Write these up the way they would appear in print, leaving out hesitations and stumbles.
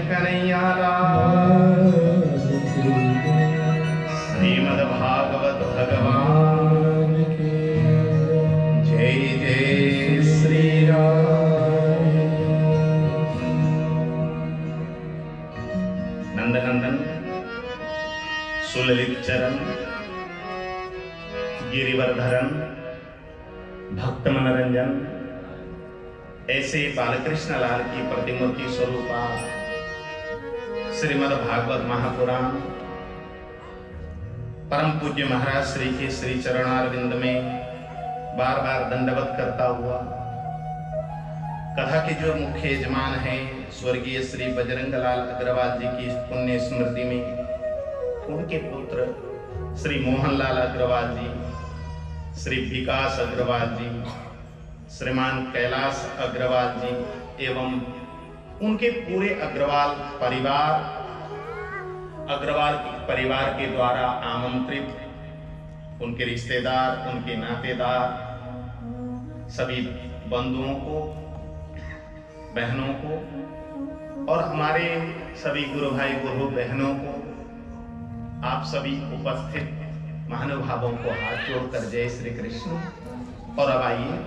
कन्हैया लाल। श्रीमद् भागवत भगवान की जय। जय श्री राम। नंदनंदन सुललित चरण गिरिवरधरन भक्त मनोरंजन ऐसे बालकृष्ण लाल की प्रतिमूर्ति स्वरूपा श्रीमद् भागवत महापुराण परम पूज्य महाराज श्री के श्री चरणारविंद में बार बार दंडवत करता हुआ कथा के जो मुख्य यजमान हैं स्वर्गीय श्री बजरंग लाल अग्रवाल जी की पुण्य स्मृति में उनके पुत्र श्री मोहनलाल अग्रवाल जी, श्री विकास अग्रवाल जी, श्रीमान कैलाश अग्रवाल जी एवं उनके पूरे अग्रवाल परिवार के द्वारा आमंत्रित उनके रिश्तेदार, उनके नातेदार, सभी बंधुओं को, बहनों को और हमारे सभी गुरु भाई गुरु बहनों को, आप सभी उपस्थित महानुभावों को हाथ जोड़कर जय श्री कृष्ण। और अब आइए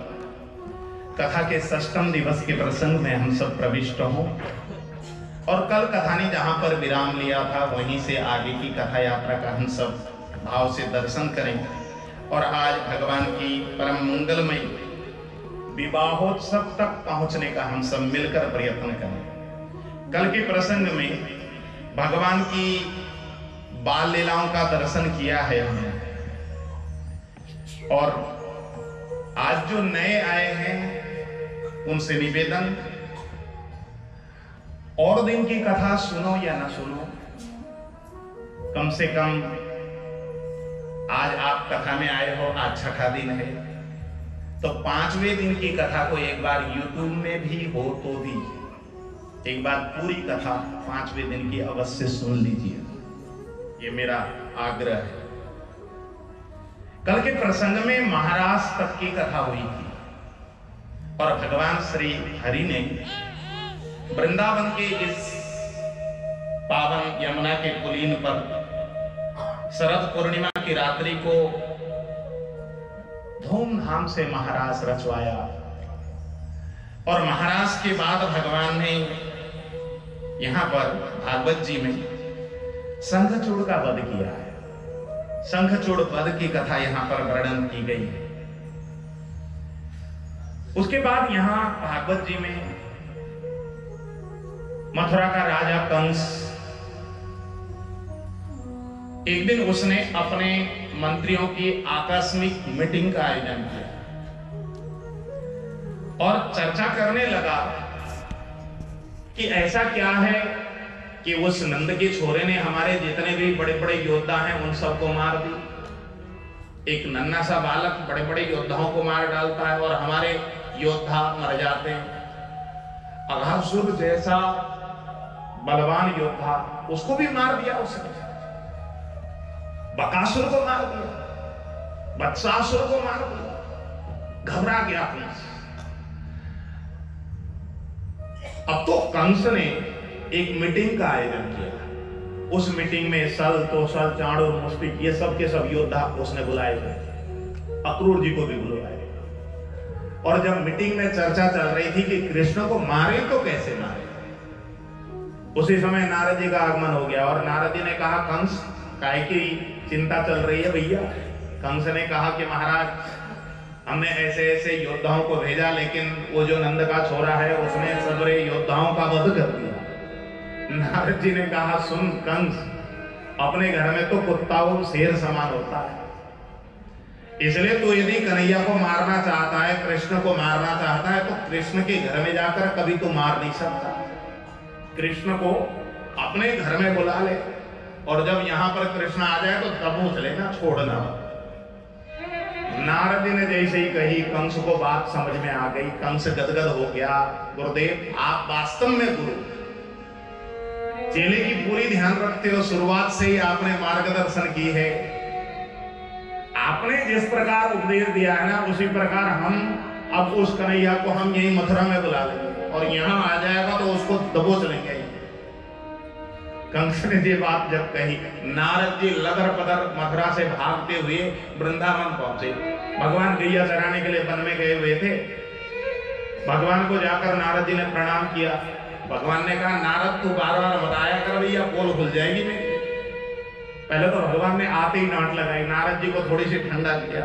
कथा के षष्ठम दिवस के प्रसंग में हम सब प्रविष्ट हों और कल कथा ने जहां पर विराम लिया था वहीं से आगे की कथा यात्रा का हम सब भाव से दर्शन करें और आज भगवान की परम मंगलमय विवाहोत्सव तक पहुंचने का हम सब मिलकर प्रयत्न करें। कल के प्रसंग में भगवान की बाल लीलाओं का दर्शन किया है हमने और आज जो नए आए हैं उनसे निवेदन, और दिन की कथा सुनो या ना सुनो, कम से कम आज आप कथा में आए हो, आज छठा दिन है तो 5वें दिन की कथा को एक बार YouTube में भी हो तो भी एक बार पूरी कथा 5वें दिन की अवश्य सुन लीजिए, ये मेरा आग्रह है। कल के प्रसंग में महाराज तक की कथा हुई थी और भगवान श्री हरि ने वृंदावन के इस पावन यमुना के पुलीन पर शरद पूर्णिमा की रात्रि को धूमधाम से महारास रचवाया और महारास के बाद भगवान ने यहां पर भागवत जी में शंखचूड़ का वध किया है। शंखचूड़ वध की कथा यहां पर वर्णन की गई है। उसके बाद यहां भागवत जी में मथुरा का राजा कंस एक दिन उसने अपने मंत्रियों की आकस्मिक मीटिंग का आयोजन किया और चर्चा करने लगा कि ऐसा क्या है कि उस नंद के छोरे ने हमारे जितने भी बड़े बड़े योद्धा हैं उन सबको मार दी। एक नन्हा सा बालक बड़े बड़े योद्धाओं को मार डालता है और हमारे योद्धा मर जाते हैं। अघासुर जैसा बलवान योद्धा उसको भी मार दिया उसने, बकासुर को मार दिया, वत्सासुर को मार दिया। घबरा गया कंस। अब तो कंस ने एक मीटिंग का आयोजन किया। उस मीटिंग में सल, तोसल, चाणूर, मुष्टिक ये सब के सब योद्धा उसने बुलाए थे, अक्रूर जी को भी बुलाए। और जब मीटिंग में चर्चा चल रही थी कि कृष्ण को मारे तो कैसे मारे, उसी समय नारद जी का आगमन हो गया और नारद जी ने कहा कंस काहे की चिंता चल रही है भैया। कंस ने कहा कि महाराज हमने ऐसे ऐसे योद्धाओं को भेजा लेकिन वो जो नंद का छोरा है उसने सबरे योद्धाओं का वध कर दिया। नारद जी ने कहा सुन कंस, अपने घर में तो कुत्ता वो शेर समान होता है, इसलिए तो यदि कन्हैया को मारना चाहता है, कृष्ण को मारना चाहता है तो कृष्ण के घर में जाकर कभी तो मार नहीं सकता। कृष्ण को अपने घर में बुला ले और जब यहां पर कृष्ण आ जाए तो दबोच लेना, छोड़ना। नारद जी ने जैसे ही कही कंस को बात समझ में आ गई। कंस गदगद हो गया। गुरुदेव आप वास्तव में गुरु, चेले की पूरी ध्यान रखते हो, शुरुआत से ही आपने मार्गदर्शन की है। आपने जिस प्रकार उपदेश दिया है ना उसी प्रकार हम अब उस कन्हैया को हम यही मथुरा में बुला लेंगे और यहाँ आ जाएगा तो उसको दबोच लेंगे। कंस ने ये बात जब कही, नारद जी लदर पदर मथुरा से भागते हुए वृंदावन पहुंचे। भगवान गैया चराने के लिए वन में गए हुए थे। भगवान को जाकर नारद जी ने प्रणाम किया। भगवान ने कहा, नारद तू बार बार बताया कर भैया, पोल खुल जाएगी मेरी। पहले तो भगवान ने आते ही डांट लगाई, नारद जी को थोड़ी सी ठंडा किया।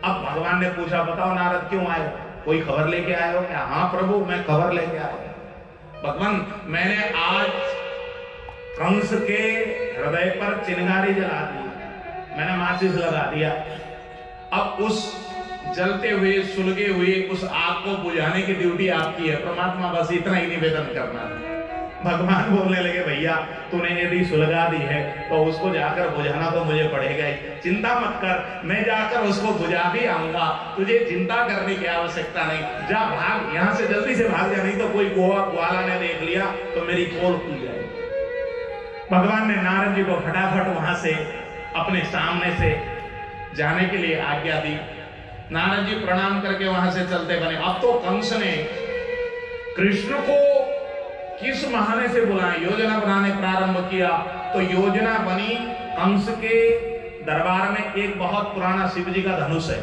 अब भगवान ने पूछा, बताओ नारद क्यों आए हो, कोई खबर लेके आए हो क्या? हाँ प्रभु, मैं खबर लेके आया। भगवान, मैंने आज कंस के हृदय पर चिंगारी जला दी, मैंने माचिस लगा दिया। अब उस जलते हुए सुलगे हुए उस आग को बुझाने की ड्यूटी आपकी है परमात्मा, बस इतना ही निवेदन करना है। भगवान बोलने लगे, भैया तूने यदि सुलगा दी है तो उसको जाकर बुझाना तो मुझे पड़ेगा ही, चिंता मत कर, मैं जाकर उसको बुझा भी आऊंगा, तुझे चिंता करने की आवश्यकता नहीं। जा भाग, यहाँ से जल्दी से भाग जा, नहीं तो कोई ग्वाला ने देख लिया तो मेरी पोल खुल जाएगी। भगवान ने नारद जी को फटाफट वहां से अपने सामने से जाने के लिए आज्ञा दी। नारद जी प्रणाम करके वहां से चलते बने। अब तो कंस ने कृष्ण को किस बहाने से बुलाया, योजना बनाने प्रारंभ किया। तो योजना बनी, कंस के दरबार में एक बहुत पुराना शिव जी का धनुष है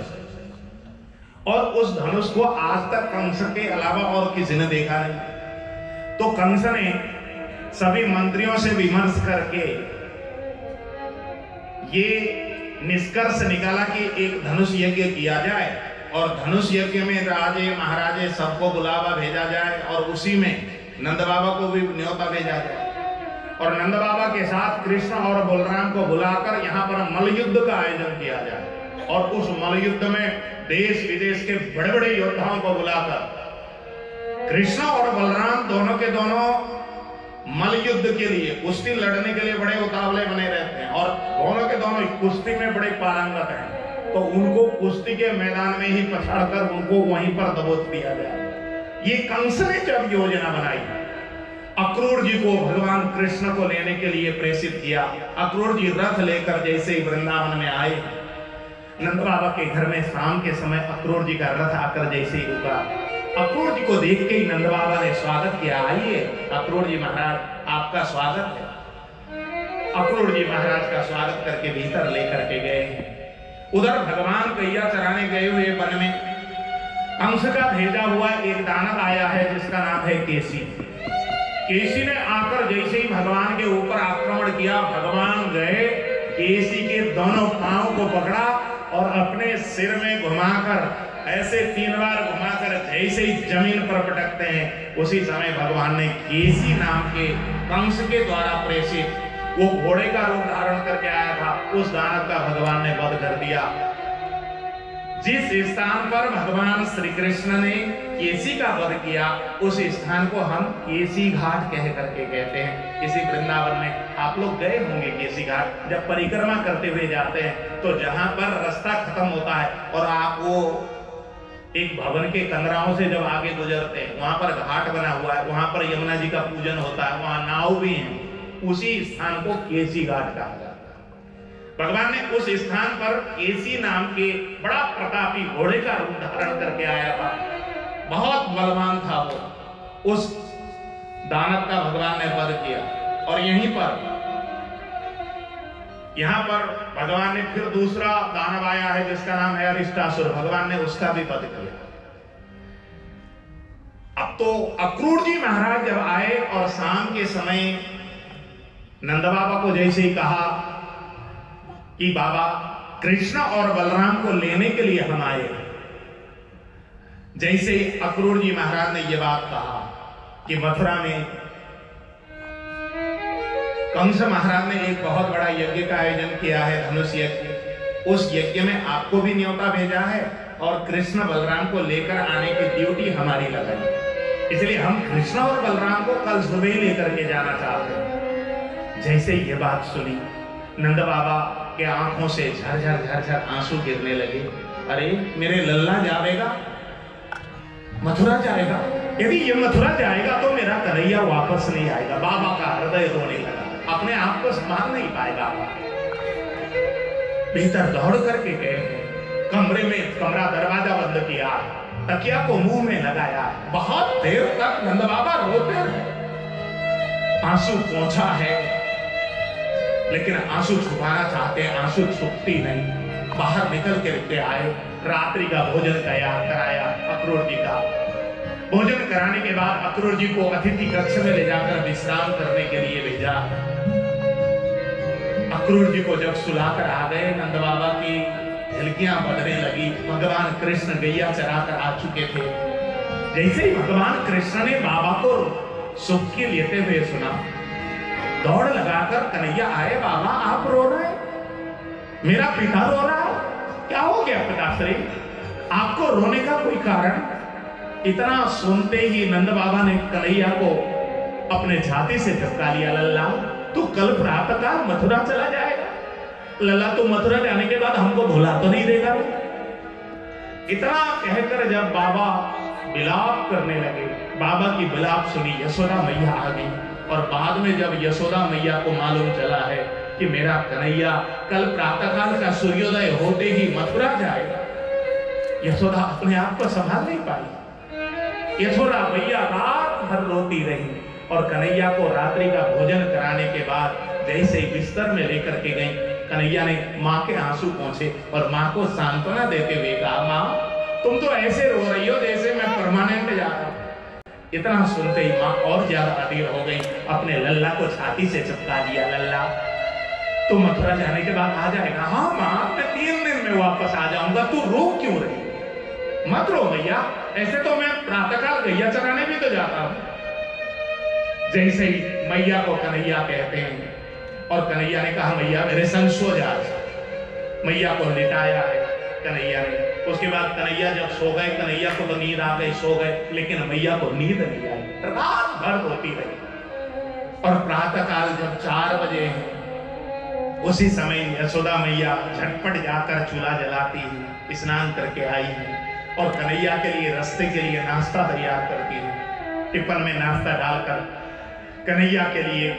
और उस धनुष को आज तक कंस के अलावा और किसी ने देखा नहीं। तो कंस ने सभी मंत्रियों से विमर्श करके ये निष्कर्ष निकाला कि एक धनुष यज्ञ किया जाए और धनुष यज्ञ में राजे महाराजे सबको बुलावा भेजा जाए और उसी में नंद बाबा को भी न्योता भेजा जाए और नंद बाबा के साथ कृष्ण और बलराम को बुलाकर यहाँ पर मल्लयुद्ध का आयोजन किया जाए और उस मल्लयुद्ध में देश विदेश के बड़े बड़े योद्धाओं को बुलाकर कृष्ण और बलराम दोनों के दोनों मल्लयुद्ध के लिए कुश्ती लड़ने के लिए बड़े उतावले बने रहते हैं और दोनों के दोनों कुश्ती में बड़े पारंगत हैं, तो उनको कुश्ती के मैदान में ही पछाड़कर उनको वहीं पर दबोच दिया गया। ये कंस ने जब योजना बनाई, अक्रूर जी को भगवान कृष्ण को लेने के लिए प्रेषित किया। अक्रूर जी रथ लेकर जैसे ही वृंदावन में आए, नंद बाबा के घर में शाम के समय अक्रूर जी का रथ आकर जैसे ही रुका, अक्रूर जी को देख के ही नंद बाबा ने स्वागत किया, आइए अक्रूर जी महाराज आपका स्वागत है। अक्रूर जी महाराज का स्वागत करके भीतर लेकर के गए। उधर भगवान गैया चराने गए हुए वन में कंस का भेजा हुआ एक दानव आया है जिसका नाम है केसी। केसी ने आकर जैसे ही भगवान के ऊपर आक्रमण किया, भगवान गए, केसी के दोनों पांव को पकड़ा और अपने सिर में घुमाकर ऐसे 3 बार घुमाकर जैसे ही जमीन पर पटकते हैं, उसी समय भगवान ने केसी नाम के कंस के द्वारा प्रेषित वो घोड़े का रूप धारण करके आया था, उस दानव का भगवान ने वध कर दिया। जिस स्थान पर भगवान श्री कृष्ण ने केसी का वध किया, उस स्थान को हम केसी घाट कह करके कहते हैं। इसी वृंदावन में आप लोग गए होंगे केसी घाट, जब परिक्रमा करते हुए जाते हैं तो जहां पर रास्ता खत्म होता है और आप वो एक भवन के कंदराओं से जब आगे गुजरते हैं, वहां पर घाट बना हुआ है, वहां पर यमुना जी का पूजन होता है, वहां नाव भी है, उसी स्थान को केसी घाट कहा जाता है। भगवान ने उस स्थान पर केसी नाम के बड़ा प्रतापी घोड़े का रूप धारण करके आया था, बहुत बलवान था वो। उस दानव का भगवान ने वध किया और यहां पर भगवान ने फिर दूसरा दानव आया है जिसका नाम है अरिष्टासुर, भगवान ने उसका भी वध किया। अब तो अक्रूर जी महाराज जब आए और शाम के समय नंद बाबा को जैसे ही कहा कि बाबा कृष्ण और बलराम को लेने के लिए हम आए, जैसे ही अक्रूर जी महाराज ने यह बात कहा कि मथुरा में कंस महाराज ने एक बहुत बड़ा यज्ञ का आयोजन किया है, धनुष यज्ञ, उस यज्ञ में आपको भी न्योता भेजा है और कृष्ण बलराम को लेकर आने की ड्यूटी हमारी लगाई, इसलिए हम कृष्ण और बलराम को कल सुबह लेकर के जाना चाहते हैं। जैसे ये बात सुनी, नंद बाबा के आंखों से झरझर झरझर आंसू गिरने लगे। अरे मेरे लल्ला जाएगा, मथुरा जाएगा, यदि ये मथुरा जाएगा तो मेरा कन्हैया वापस नहीं आएगा। बाबा का हृदय रोने लगा, अपने आप को संभाल नहीं पाएगा। भीतर दौड़ करके गए, कमरे में कमरा दरवाजा बंद किया, तकिया को मुंह में लगाया, बहुत देर तक नंद बाबा रोते रहे। आंसू पहुंचा है, लेकिन आंसू छुपाना चाहते हैं, आंसू छुपती नहीं। बाहर निकल के रुके आए, रात्रि का भोजन तैयार कराया अक्रूर जी का। भोजन कराने के बाद अक्रूर जी को अतिथि कक्ष में ले जाकर विश्राम करने के लिए भेजा। अक्रूर जी को जब सुलाकर आ गए, नंद बाबा की झलकियां बदलने लगी। भगवान कृष्ण गैया चराकर आ चुके थे। जैसे ही भगवान कृष्ण ने बाबा को सुखी लेते हुए सुना, दौड़ लगाकर कन्हैया आए। बाबा आप रो रहे हैं, मेरा पिता रो रहा है, क्या हो गया पिताश्री? आपको रोने का कोई कारण? इतना सुनते ही नंद बाबा ने कन्हैया को अपने छाती से चिपका लिया। लल्ला तू कल प्रातःकाल मथुरा चला जाएगा। लल्ला तू मथुरा जाने के बाद हमको भुला तो नहीं देगा? इतना कहकर जब बाबा विलाप करने लगे, बाबा की विलाप सुनी यशोदा मैया आ गई। और बाद में जब यशोदा मैया को मालूम चला है कि मेरा कन्हैया कल प्रातःकाल का सूर्योदय होते ही मथुरा जाएगा, यशोदा अपने आप को संभाल नहीं पाई। यशोदा मैया रात भर रोती रही और कन्हैया को रात्रि का भोजन कराने के बाद जैसे ही बिस्तर में लेकर के गई, कन्हैया ने माँ के आंसू पहुंचे और माँ को सांत्वना देते हुए कहा, माँ तुम तो ऐसे रो रही हो जैसे मैं परमानेंट जा रहा हूं। इतना सुनते ही माँ और ज्यादा अधीर हो गई, अपने लल्ला को छाती से चिपका दिया। लल्ला तू मथुरा जाने के बाद आ जाएगा? हाँ माँ, मैं 3 दिन में वापस आ जाऊंगा। तू रो क्यों रही? मत रो भैया, ऐसे तो मैं प्रातःकाल गैया चराने भी तो जाता हूं। जैसे ही मैया को कन्हैया कहते हैं और कन्हैया ने कहा मैया मेरे संग सो जा। मैया को लिटाया है कन्हैया ने। उसके बाद कन्हैया जब सो गए, कन्हैया को तो नींद आ गई, सो गए, लेकिन मैया को नींद नहीं आई, रात भर रोती रही। और प्रातःकाल जब 4 बजे उसी समय यशोदा मैया झटपट जाकर चूल्हा जलाती है, स्नान करके आई है और कन्हैया के लिए रास्ते के लिए नाश्ता तैयार करती है। टिफिन में नाश्ता डालकर कन्हैया के लिए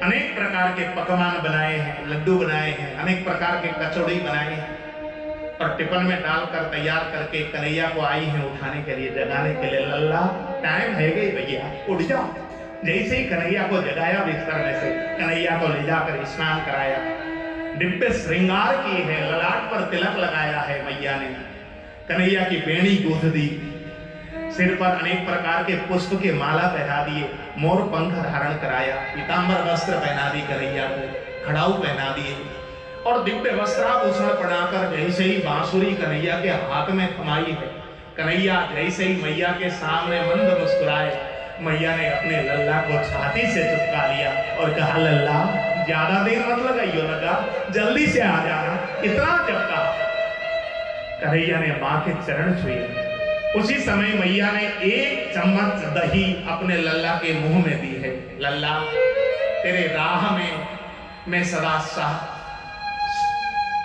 अनेक प्रकार के पकवान बनाए हैं, लड्डू बनाए हैं, अनेक प्रकार के कचौड़ी बनाए हैं और टिफिन में डालकर तैयार करके कन्हैया को आई है उठाने के लिए, जगाने के लिए। लल्ला टाइम है गई भैया, उठ जाओ। जैसे ही कन्हैया को जगाया बिस्तर में से, कन्हैया को ले जाकर स्नान कराया, दिव्य श्रृंगार की है, ललाट पर तिलक लगाया है मैया ने, कन्हैया की बेणी गूंथ दी, सिर पर अनेक प्रकार के पुष्प के माला पहना दिए, मोर पंख धारण कराया, पीतांबर वस्त्र पहना दी कन्हैया को, खड़ाऊ पहना दिए और दिव्य वस्त्राभूषण पहनाकर जैसे ही बांसुरी कन्हैया के हाथ में थमाई है, कन्हैया जैसे ही मैया के सामने मंद मुस्कुराए, मैया ने अपने लल्ला को छाती से चिपका लिया और कहा लल्ला ज्यादा देर मत लगाइयो, लगा जल्दी से आ जाना। इतना जब कहा, कन्हैया ने मां के चरण छुए। उसी समय मैया ने 1 चम्मच दही अपने लल्ला के मुंह में दी है। लल्ला तेरे राह में मैं सदा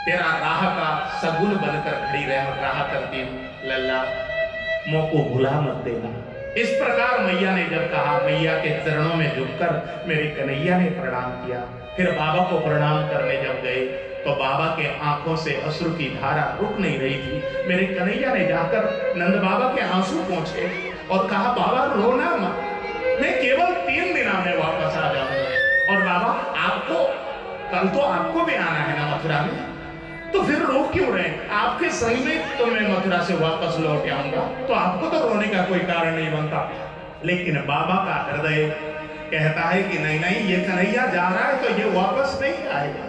तेरा राह का सगुन बनकर खड़ी रहा करती हूँ। लल्ला मोको भुला मत देना। इस प्रकार मैया ने जब कहा, मैया के चरणों में झुककर मेरे कन्हैया ने प्रणाम किया। फिर बाबा को प्रणाम करने जब गए तो बाबा के आंखों से अश्रु की धारा रुक नहीं रही थी। मेरे कन्हैया ने जाकर नंद बाबा के आंसू पहुंचे और कहा बाबा रोना मत, मैं केवल 3 दिन में वापस आ जाऊंगा। और बाबा आपको कल तो आपको भी आना है ना मथुरा में, तो फिर रो क्यों रहे? आपके संग में तो मैं मथुरा से वापस लौट आऊंगा, तो आपको तो रोने का कोई कारण नहीं बनता। लेकिन बाबा का हृदय कहता है कि नहीं नहीं, ये कन्हैया जा रहा है तो ये वापस नहीं आएगा।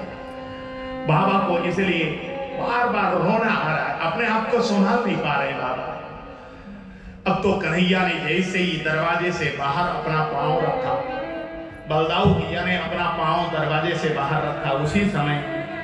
बाबा को इसलिए बार बार रोना आ रहा है, अपने आप को संभाल नहीं पा रहे बाबा। अब तो कन्हैया ने जैसे ही दरवाजे से बाहर अपना पांव रखा, बलदाऊ भैया ने अपना पांव दरवाजे से बाहर रखा, उसी समय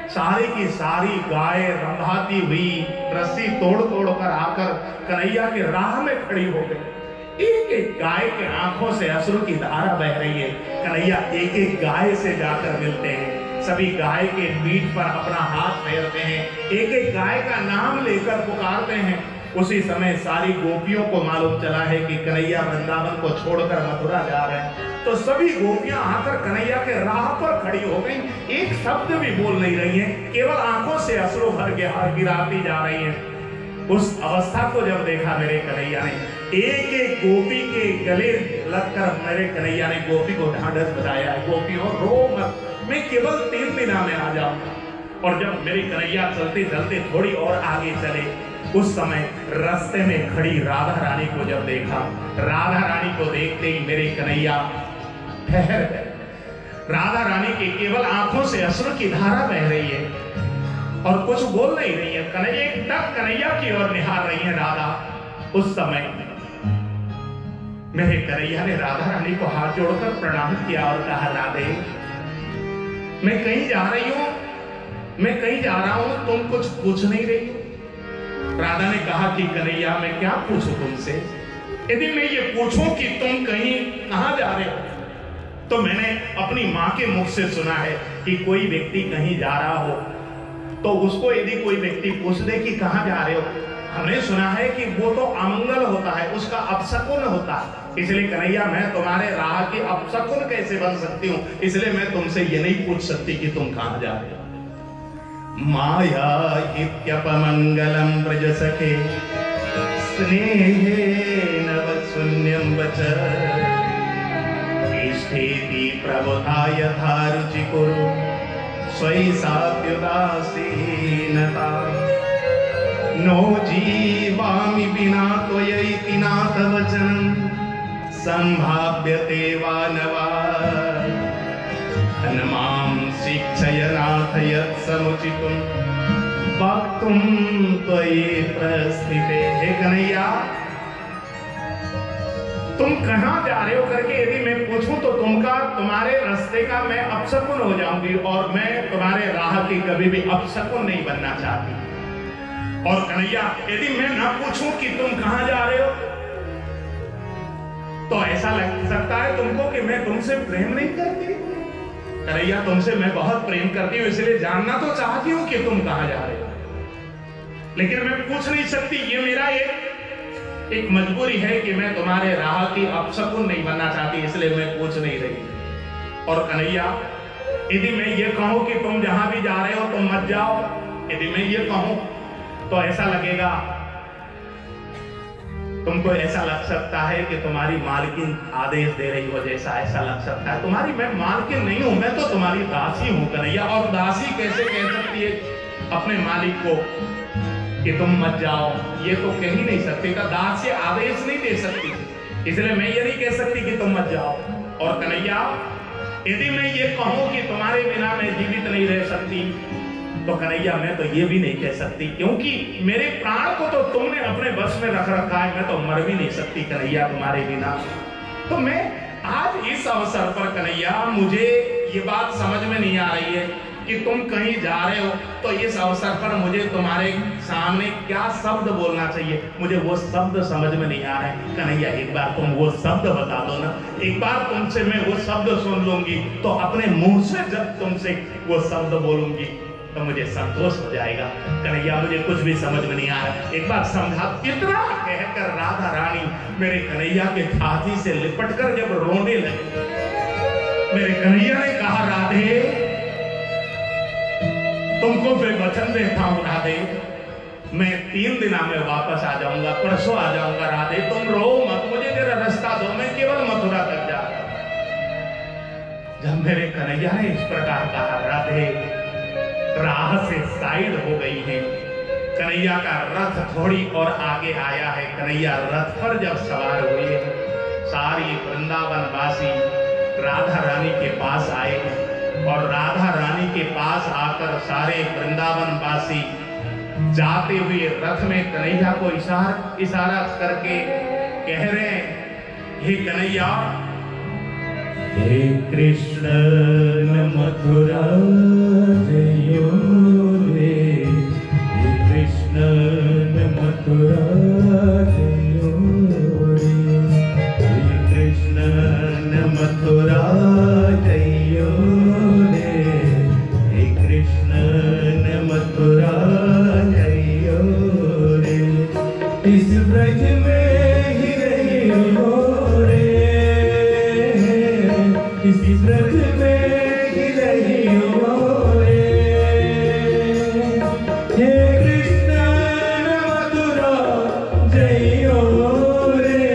सारी की सारी गाय रंभाती हुई रस्सी तोड़ तोड़ कर आकर कन्हैया के राह में खड़ी हो गई। एक एक गाय के आंखों से अश्रु की धारा बह रही है। कन्हैया एक एक गाय से जाकर मिलते हैं, सभी गाय के पीठ पर अपना हाथ फेरते हैं, एक एक गाय का नाम लेकर पुकारते हैं। उसी समय सारी गोपियों को मालूम चला है कि कन्हैया वृंदावन को छोड़कर मथुरा जा रहे हैं। तो सभी गोपियां आकर कन्हैया के राह पर खड़ी हो गई, एक शब्द भी बोल नहीं रही हैं, केवल आंखों से अश्रु भर के गिराती जा रही हैं। उस अवस्था को जब देखा मेरे कन्हैया ने, एक एक गोपी के गले लगकर मेरे कन्हैया ने गोपी को ढांढस बताया, गोपियों रो मत, मैं केवल 3 दिन में आ जाऊंगा। और जब मेरे कन्हैया चलते चलते थोड़ी और आगे चले, उस समय रास्ते में खड़ी राधा रानी को जब देखा, राधा रानी को देखते ही मेरे कन्हैया ठहर गए। राधा रानी के केवल आंखों से अश्रु की धारा बह रही है और कुछ बोल नहीं रही है। कन्हैया तक कन्हैया की ओर निहार रही है राधा। उस समय मेरे कन्हैया ने राधा रानी को हाथ जोड़कर प्रणाम किया और कहा, राधे मैं कहीं जा रही हूं, मैं कहीं जा रहा हूं, तुम कुछ पूछ नहीं रही हो। राधा ने कहा कि कन्हैया मैं क्या पूछूं तुमसे, यदि मैं ये पूछूं कि तुम कहीं कहां जा रहे हो, तो मैंने अपनी मां के मुख से सुना है कि कोई व्यक्ति कहीं जा रहा हो तो उसको यदि कोई व्यक्ति पूछ दे कि कहां जा रहे हो, हमने सुना है कि वो तो अमंगल होता है, उसका अपशकुन होता है। इसलिए कन्हैया मैं तुम्हारे राह की अपशकुन कैसे बन सकती हूं, इसलिए मैं तुमसे ये नहीं पूछ सकती कि तुम कहां जा रहे हो। माया इत्यपमंगलम व्रज सखे स्नेहेन वत्सुन्यं वच इष्ठेति प्रबोधाय यथा रुचि कुरु स्वयि साप्युदासीनता नो जीवामि विना त्वयैति नाथ वचनं संभाव्यते वा न वा मां शिक्षय नाथ यत् समुचितं वक्तुं त्वयि प्रस्थिते। हे कन्हैया तुम कहां जा रहे हो करके यदि मैं पूछूं तो तुम्हारे रास्ते का मैं अपशकुन हो जाऊंगी और मैं तुम्हारे राह की कभी भी अपशकुन नहीं बनना चाहती। और कन्हैया यदि मैं ना पूछूं कि तुम कहां जा रहे हो तो ऐसा लग सकता है तुमको कि मैं तुमसे प्रेम नहीं करती। कन्हैया तुमसे मैं बहुत प्रेम करती हूं, इसलिए जानना तो चाहती हूं कि तुम कहां जा रहे हो, लेकिन मैं पूछ नहीं सकती। ये मेरा एक मजबूरी है कि मैं तुम्हारे राह की अपशकुन नहीं बनना चाहती, इसलिए मैं पूछ नहीं रही। और कन्हैया यदि मैं ये कहूं कि तुम जहां भी जा रहे हो तुम मत जाओ, यदि मैं ये कहूं तो ऐसा लगेगा, तुमको ऐसा लग सकता है कि तुम्हारी मालकिन आदेश दे रही हो जैसा ऐसा लग सकता है। तुम्हारी मैं मालकिन नहीं हूं, मैं तो तुम्हारी दासी हूं कन्हैया। और दासी कैसे कह सकती है अपने मालिक को कि तुम मत जाओ, ये तो कह ही नहीं सकती, तो दासी आदेश नहीं दे सकती, इसलिए मैं ये नहीं कह सकती कि तुम मत जाओ। और कन्हैया यदि मैं ये कहूं कि तुम्हारे बिना मैं जीवित नहीं रह सकती तो कन्हैया मैं तो ये भी नहीं कह सकती, क्योंकि मेरे प्राण को तो तुमने अपने बस में रख रखा है, मैं तो मर भी नहीं सकती कन्हैया तुम्हारे बिना। तो मैं आज इस अवसर पर कन्हैया मुझे ये बात समझ में नहीं आ रही है कि तुम कहीं जा रहे हो, तो इस अवसर पर मुझे तुम्हारे सामने क्या शब्द बोलना चाहिए, मुझे वो शब्द समझ में नहीं आ रहा है। कन्हैया एक बार तुम वो शब्द बता दो ना, एक बार तुमसे मैं वो शब्द सुन लूंगी तो अपने मुंह से जब तुमसे वो शब्द बोलूंगी तो मुझे संतोष हो जाएगा। कन्हैया मुझे कुछ भी समझ में नहीं आ रहा, एक बार समझा। इतना कहकर राधा रानी मेरे कन्हैया के छाती से लिपटकर जब रोने लगी, मेरे कन्हैया ने कहा, राधे तुमको मैं वचन देता हूं राधे, मैं 3 दिन में वापस आ जाऊंगा, परसों आ जाऊंगा। राधे तुम रो मत, मुझे तेरा रास्ता दो, मैं केवल मथुरा तक जा रहा हूं। जब मेरे कन्हैया ने इस प्रकार कहा, राधे राह से साइड हो गई है, कन्हैया का रथ थोड़ी और आगे आया है। कन्हैया रथ पर जब सवार हुए, सारी वृंदावन वासी राधा रानी के पास आए और राधा रानी के पास आकर सारे वृंदावन वासी जाते हुए रथ में कन्हैया को इशारा करके कह रहे हैं, हे कन्हैया, हे कृष्ण मथुरा जयो रे, हे कृष्ण मथुरा जयो रे, हे कृष्ण मथुरा जयो रे, हे कृष्ण मथुरा जयो रे, इस ब्रज में ही रहियो रे, इस ब्रज में ही रहियो रे, हे कृष्ण मथुरा जयो रे,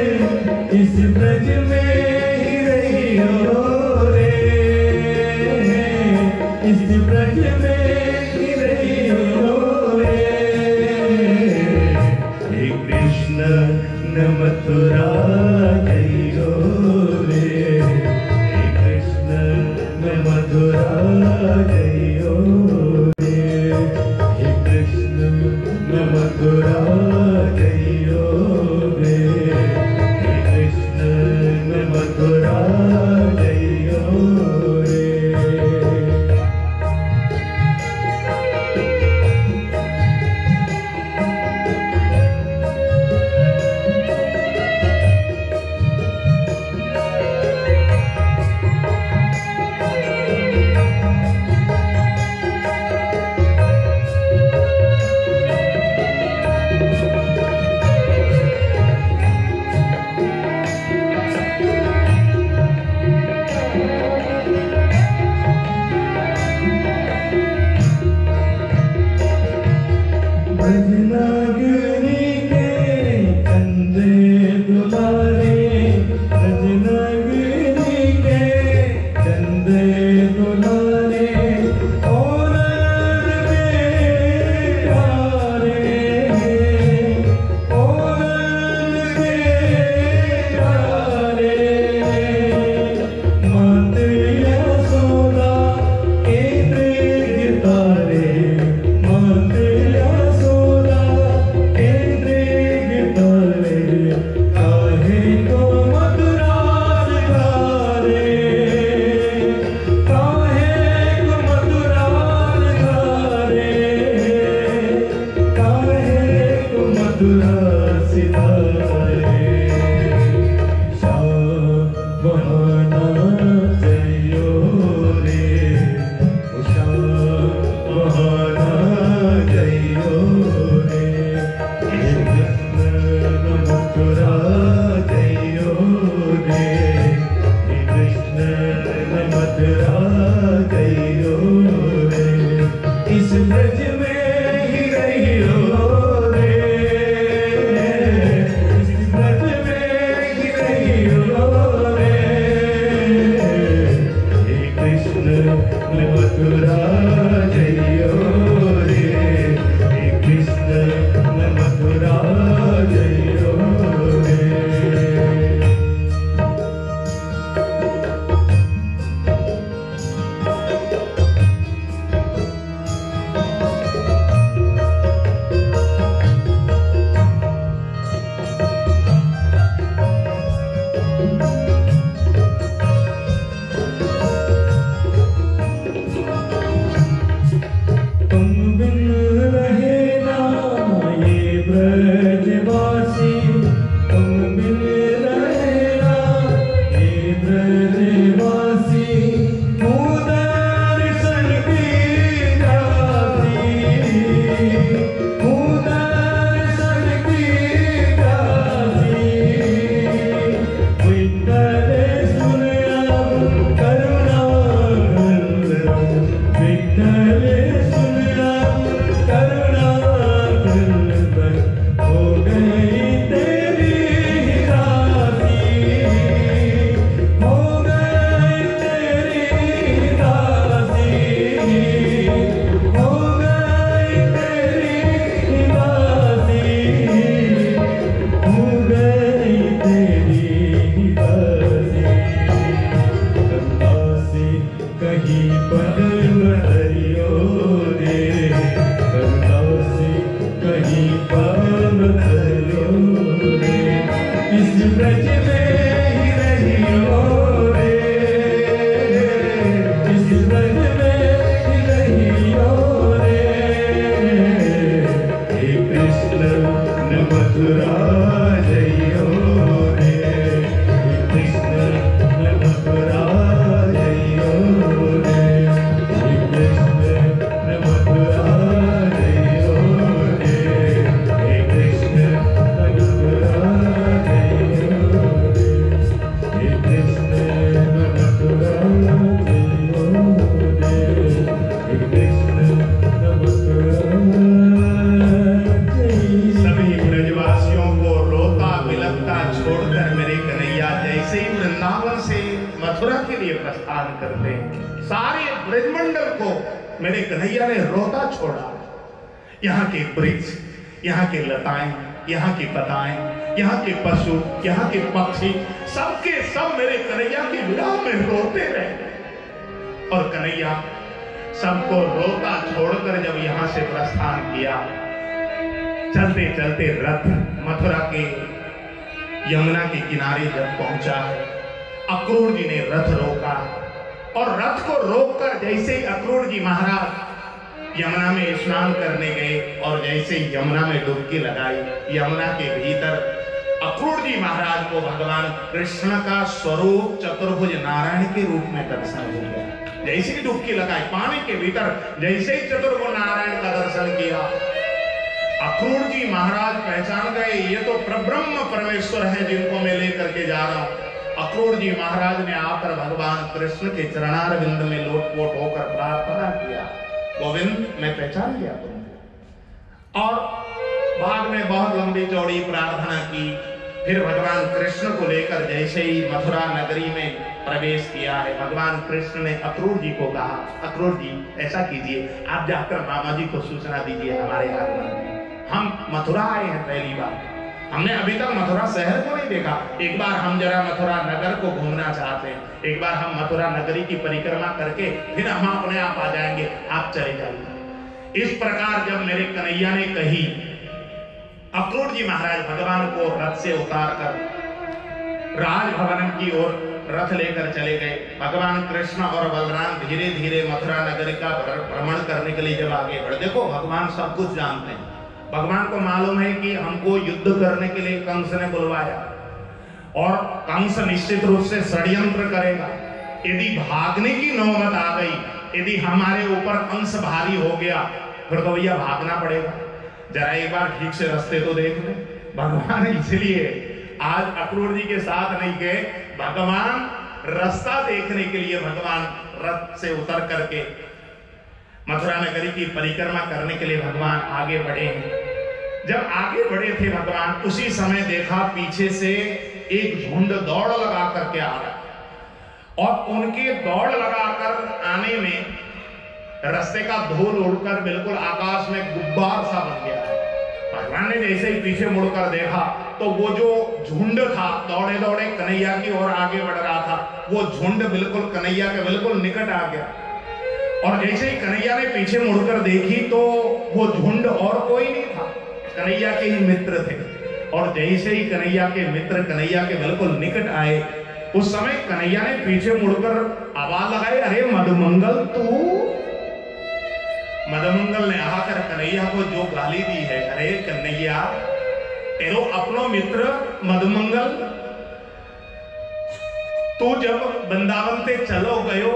मेरे कन्हैया ने रोता छोड़ा। यहाँ के वृक्ष, यहाँ के लताएं, यहाँ की पताएं, यहाँ के पशु, यहाँ के पक्षी, सबके सब मेरे कन्हैया की विरह में रोते रहे। और कन्हैया सबको रोता छोड़कर जब यहाँ से प्रस्थान किया, चलते चलते रथ मथुरा के यमुना के किनारे जब पहुंचा, अक्रूर जी ने रथ रोका और रथ को रोककर जैसे ही अक्रूर जी महाराज यमुना में स्नान करने गए और जैसे ही यमुना में डुबकी लगाई, यमुना के भीतर अक्रूर जी महाराज को भगवान कृष्ण का स्वरूप चतुर्भुज नारायण के रूप में दर्शन हो गया। जैसे ही डुबकी लगाई पानी के भीतर, जैसे ही चतुर्भुज नारायण का दर्शन किया, अक्रूर जी महाराज पहचान गए ये तो प्रब्रह्म परमेश्वर हैं जिनको मैं लेकर के जा रहा हूं। अक्रूर जी महाराज ने आकर भगवान कृष्ण के चरणारविंद में लोटपोट होकर प्रार्थना किया, गोविंद मैं पहचान गया तुमको। और बाद में बहुत लंबी चौड़ी प्रार्थना की। फिर भगवान कृष्ण को लेकर जैसे ही मथुरा नगरी में प्रवेश किया है, भगवान कृष्ण ने अक्रूर जी को कहा, अक्रूर जी ऐसा कीजिए, आप जाकर मामा जी को सूचना दीजिए हमारे आगमन में। हम मथुरा आए हैं पहली बार, हमने अभी तक मथुरा शहर को नहीं देखा, एक बार हम जरा मथुरा नगर को घूमना चाहते हैं, एक बार हम मथुरा नगरी की परिक्रमा करके फिर हम अपने आप आ जाएंगे, आप चले जाइए। इस प्रकार जब मेरे कन्हैया ने कही, अक्रूर जी महाराज भगवान को रथ से उतार कर राजभवन की ओर रथ लेकर चले गए। भगवान कृष्ण और बलराम धीरे धीरे मथुरा नगर का भ्रमण करने के लिए जब आगे बढ़े, देखो भगवान सब कुछ जानते हैं, भगवान को मालूम है कि हमको युद्ध करने के लिए कंस ने बुलवाया। और कंस निश्चित रूप से षड्यंत्र करेगा। यदि भागने की नौबत आ गई, यदि हमारे ऊपर कंस भारी हो गया, फिर तो भैया भागना पड़ेगा। जरा एक बार ठीक से रास्ते तो देख ले। भगवान इसलिए आज अक्रूर जी के साथ नहीं गए, भगवान रास्ता देखने के लिए भगवान रथ से उतर करके मथुरा नगरी की परिक्रमा करने के लिए भगवान आगे बढ़े हैं। जब आगे बढ़े थे भगवान, उसी समय देखा पीछे से एक झुंड दौड़ लगा करके आ रहा, और उनके दौड़ लगाकर आने में रास्ते का धूल उड़कर बिल्कुल आकाश में गुब्बार सा बन गया। भगवान ने जैसे ही पीछे मुड़कर देखा तो वो जो झुंड था दौड़े दौड़े कन्हैया की ओर आगे बढ़ रहा था, वो झुंड बिल्कुल कन्हैया के बिल्कुल निकट आ गया। और जैसे ही कन्हैया ने पीछे मुड़कर देखी तो वो झुंड और कोई नहीं था, कन्हैया के ही मित्र थे। और जैसे ही कन्हैया के मित्र कन्हैया के बिल्कुल निकट आए, उस समय कन्हैया ने पीछे मुड़कर आवाज लगाई, अरे मधुमंगल तू। मधुमंगल ने आकर कन्हैया को जो गाली दी है, अरे कन्हैया तेरो अपनो मित्र मधुमंगल, तू जब वृंदावन से चलो गयो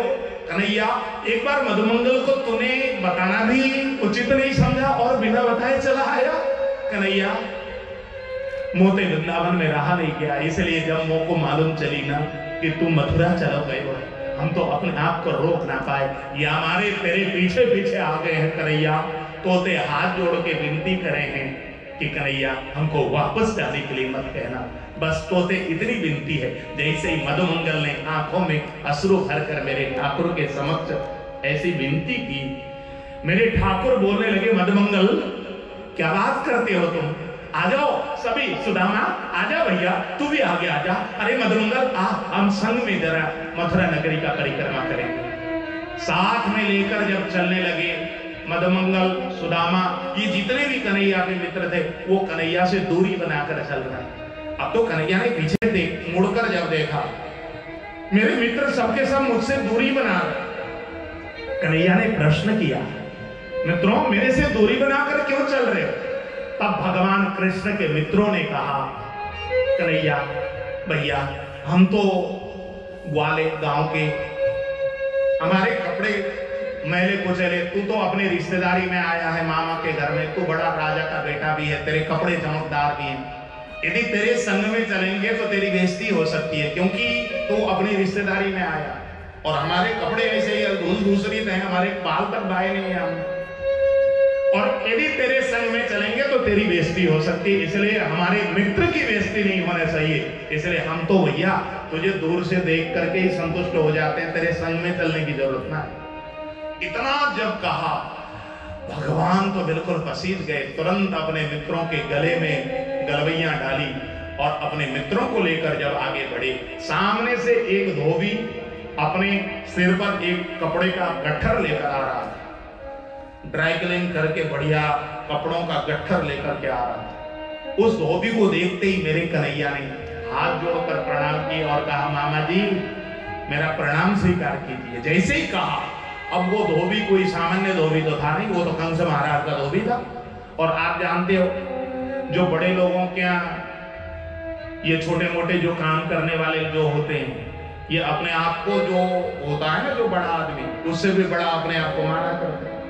कन्हैया, एक बार मधुमंगल को तूने बताना भी उचित नहीं समझा और बिना बताए चला आया। कन्हैया मोते वृंदावन में रहा नहीं गया, इसलिए जब मोह को मालूम चली ना कि तू मथुरा चलो गए हो, हम तो अपने आप को रोक ना पाए, ये हमारे तेरे पीछे पीछे आ गए हैं कन्हैया। तोते हाथ जोड़ के विनती करे हैं कि कन्हैया हमको वापस जाने के लिए मत कहना, बस तोते इतनी विनती है। जैसे ही मधुमंगल ने आंखों में अश्रु भरकर मेरे ठाकुर के समक्ष ऐसी विनती की, मेरे ठाकुर बोलने लगे, मधुमंगल क्या बात करते हो तुम, आ जाओ सभी, सुदामा आ जा भैया, तू भी आगे आ जा। अरे मधुमंगल आ, हम संग में जरा मथुरा नगरी का परिक्रमा करेंगे। साथ में लेकर जब चलने लगे मधुमंगल, सुदामा, ये जितने भी कन्हैया के मित्र थे, वो कन्हैया से दूरी बनाकर चल रहे। अब तो कन्हैया ने पीछे देख मुड़कर जब देखा, मेरे मित्र सबके सब मुझसे दूरी बना रहे। कन्हैया ने प्रश्न किया, मित्रों मेरे से दूरी बनाकर क्यों चल रहे हो? तब भगवान कृष्ण के मित्रों ने कहा, कन्हैया भैया हम तो ग्वाले गांव के, हमारे कपड़े मैले कुचले, तू तो अपनी रिश्तेदारी में आया है मामा के घर में, तू बड़ा राजा का बेटा भी है, तेरे कपड़े चमकदार भी हैं, यदि तेरे संग में चलेंगे तो तेरी बेइज्जती हो सकती है, क्योंकि तू अपनी रिश्तेदारी में आया और हमारे कपड़े ऐसे ही दूसरी हैं, हमारे बाल तक बाए नहीं है हम, और यदि तेरे संग में चलेंगे तो तेरी बेइज्जती हो सकती है, इसलिए हमारे मित्र की बेइज्जती नहीं होना चाहिए, इसलिए हम तो भैया तुझे दूर से देख करके ही संतुष्ट हो जाते हैं, तेरे संग में चलने की जरूरत ना है। इतना जब कहा, भगवान तो बिल्कुल पसीज गए, तुरंत अपने मित्रों के गले में गलवैया डाली और अपने मित्रों को लेकर जब आगे बढ़े, सामने से एक धोबी अपने सिर पर एक कपड़े का गट्ठर लेकर आ रहा था, ड्राई क्लीन करके बढ़िया कपड़ों का गट्ठर लेकर के आ रहा था। उस धोबी को देखते ही मेरे कन्हैया ने हाथ जोड़कर प्रणाम किया और कहा, मामा जी मेरा प्रणाम स्वीकार कीजिए। जैसे ही कहा, अब वो धोबी कोई सामान्य धोबी तो था नहीं, वो तो कंस महाराज का धोबी था। और आप जानते हो जो बड़े लोगों के यहाँ ये छोटे मोटे जो काम करने वाले जो होते हैं, ये अपने आप को जो होता है ना, जो बड़ा आदमी, उससे भी बड़ा अपने आप को माना करते हैं।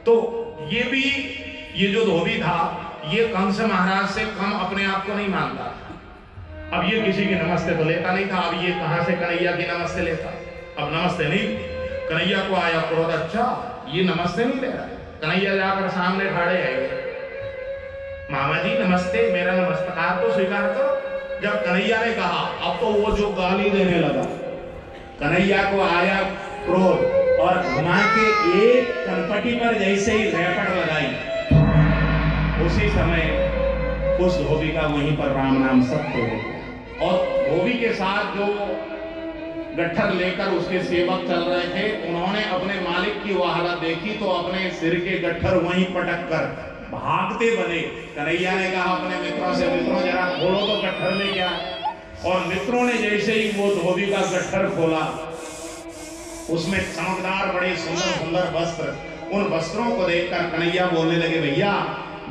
तो ये भी, ये जो धोबी था, ये कंस महाराज से कम अपने आप को नहीं मानता। अब ये किसी की नमस्ते तो लेता नहीं था, अब ये कहां से कन्हैया की नमस्ते लेता? अब नमस्ते नहीं, कन्हैया को आया क्रोध, अच्छा ये नमस्ते नहीं ले रहा। कन्हैया जाकर सामने खड़े है, मामा जी नमस्ते, मेरा नमस्कार तो स्वीकार करो। जब कन्हैया ने कहा, अब तो वो जो गाली देने लगा, कन्हैया को आया क्रोध और घुमा के एक कनपटी पर जैसे ही रैपट लगाई, उसी समय उस धोबी का वहीं पर राम नाम सत्य हो गया। और धोबी के साथ जो गट्ठर लेकर उसके सेवक चल रहे थे, उन्होंने अपने मालिक की वो हालत देखी तो अपने सिर के गट्ठर वहीं पटक कर भागते बने। कन्हैया ने कहा अपने मित्रों से, मित्रों जरा खोलो तो गट्ठर में क्या। और मित्रों ने जैसे ही वो धोबी का गट्ठर खोला, उसमें चमकदार बड़े सुंदर सुंदर वस्त्र, उन वस्त्रों को देखकर कन्हैया बोलने लगे, भैया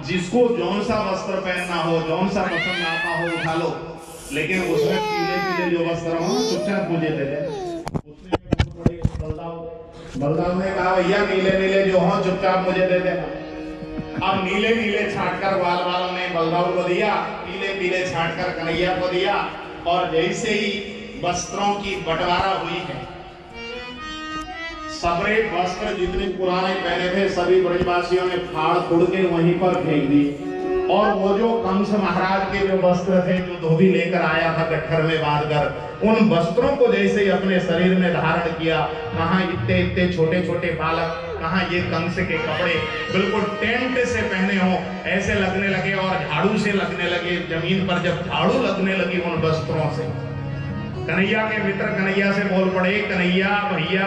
जिसको जौन सा वस्त्र पहनना हो, जौन सा पसंद आता हो उठा लो, लेकिन उसमें पीले पीले जो वस्त्र हो चुपचाप मुझे दे दे। उसने बलदाऊ ने कहा भैया नीले नीले जो हो चुपचाप मुझे दे देना। अब नीले नीले छाट कर ग्वाल वालों ने बलदाऊ को दिया, पीले पीले छाट कर कन्हैया को दिया। और जैसे ही वस्त्रों की बंटवारा हुई है, सबरे वस्त्र जितने पुराने पहने थे सभी ब्रजवासियों ने फाड़ फूड़ के वहीं पर फेंक दी। और वो जो कंस महाराज के जो वस्त्र थे जो धोबी लेकर आया था गट्ठर में बांधकर, उन वस्त्रों को जैसे ही अपने शरीर में धारण किया, कहाँ इतने इतने छोटे छोटे बालक, कहाँ ये कंस के कपड़े बिल्कुल टेंट से पहने हो ऐसे लगने लगे और झाड़ू से लगने लगे। जमीन पर जब झाड़ू लगने लगी उन वस्त्रों से, कन्हैया के मित्र कन्हैया से बोल पड़े, कन्हैया भैया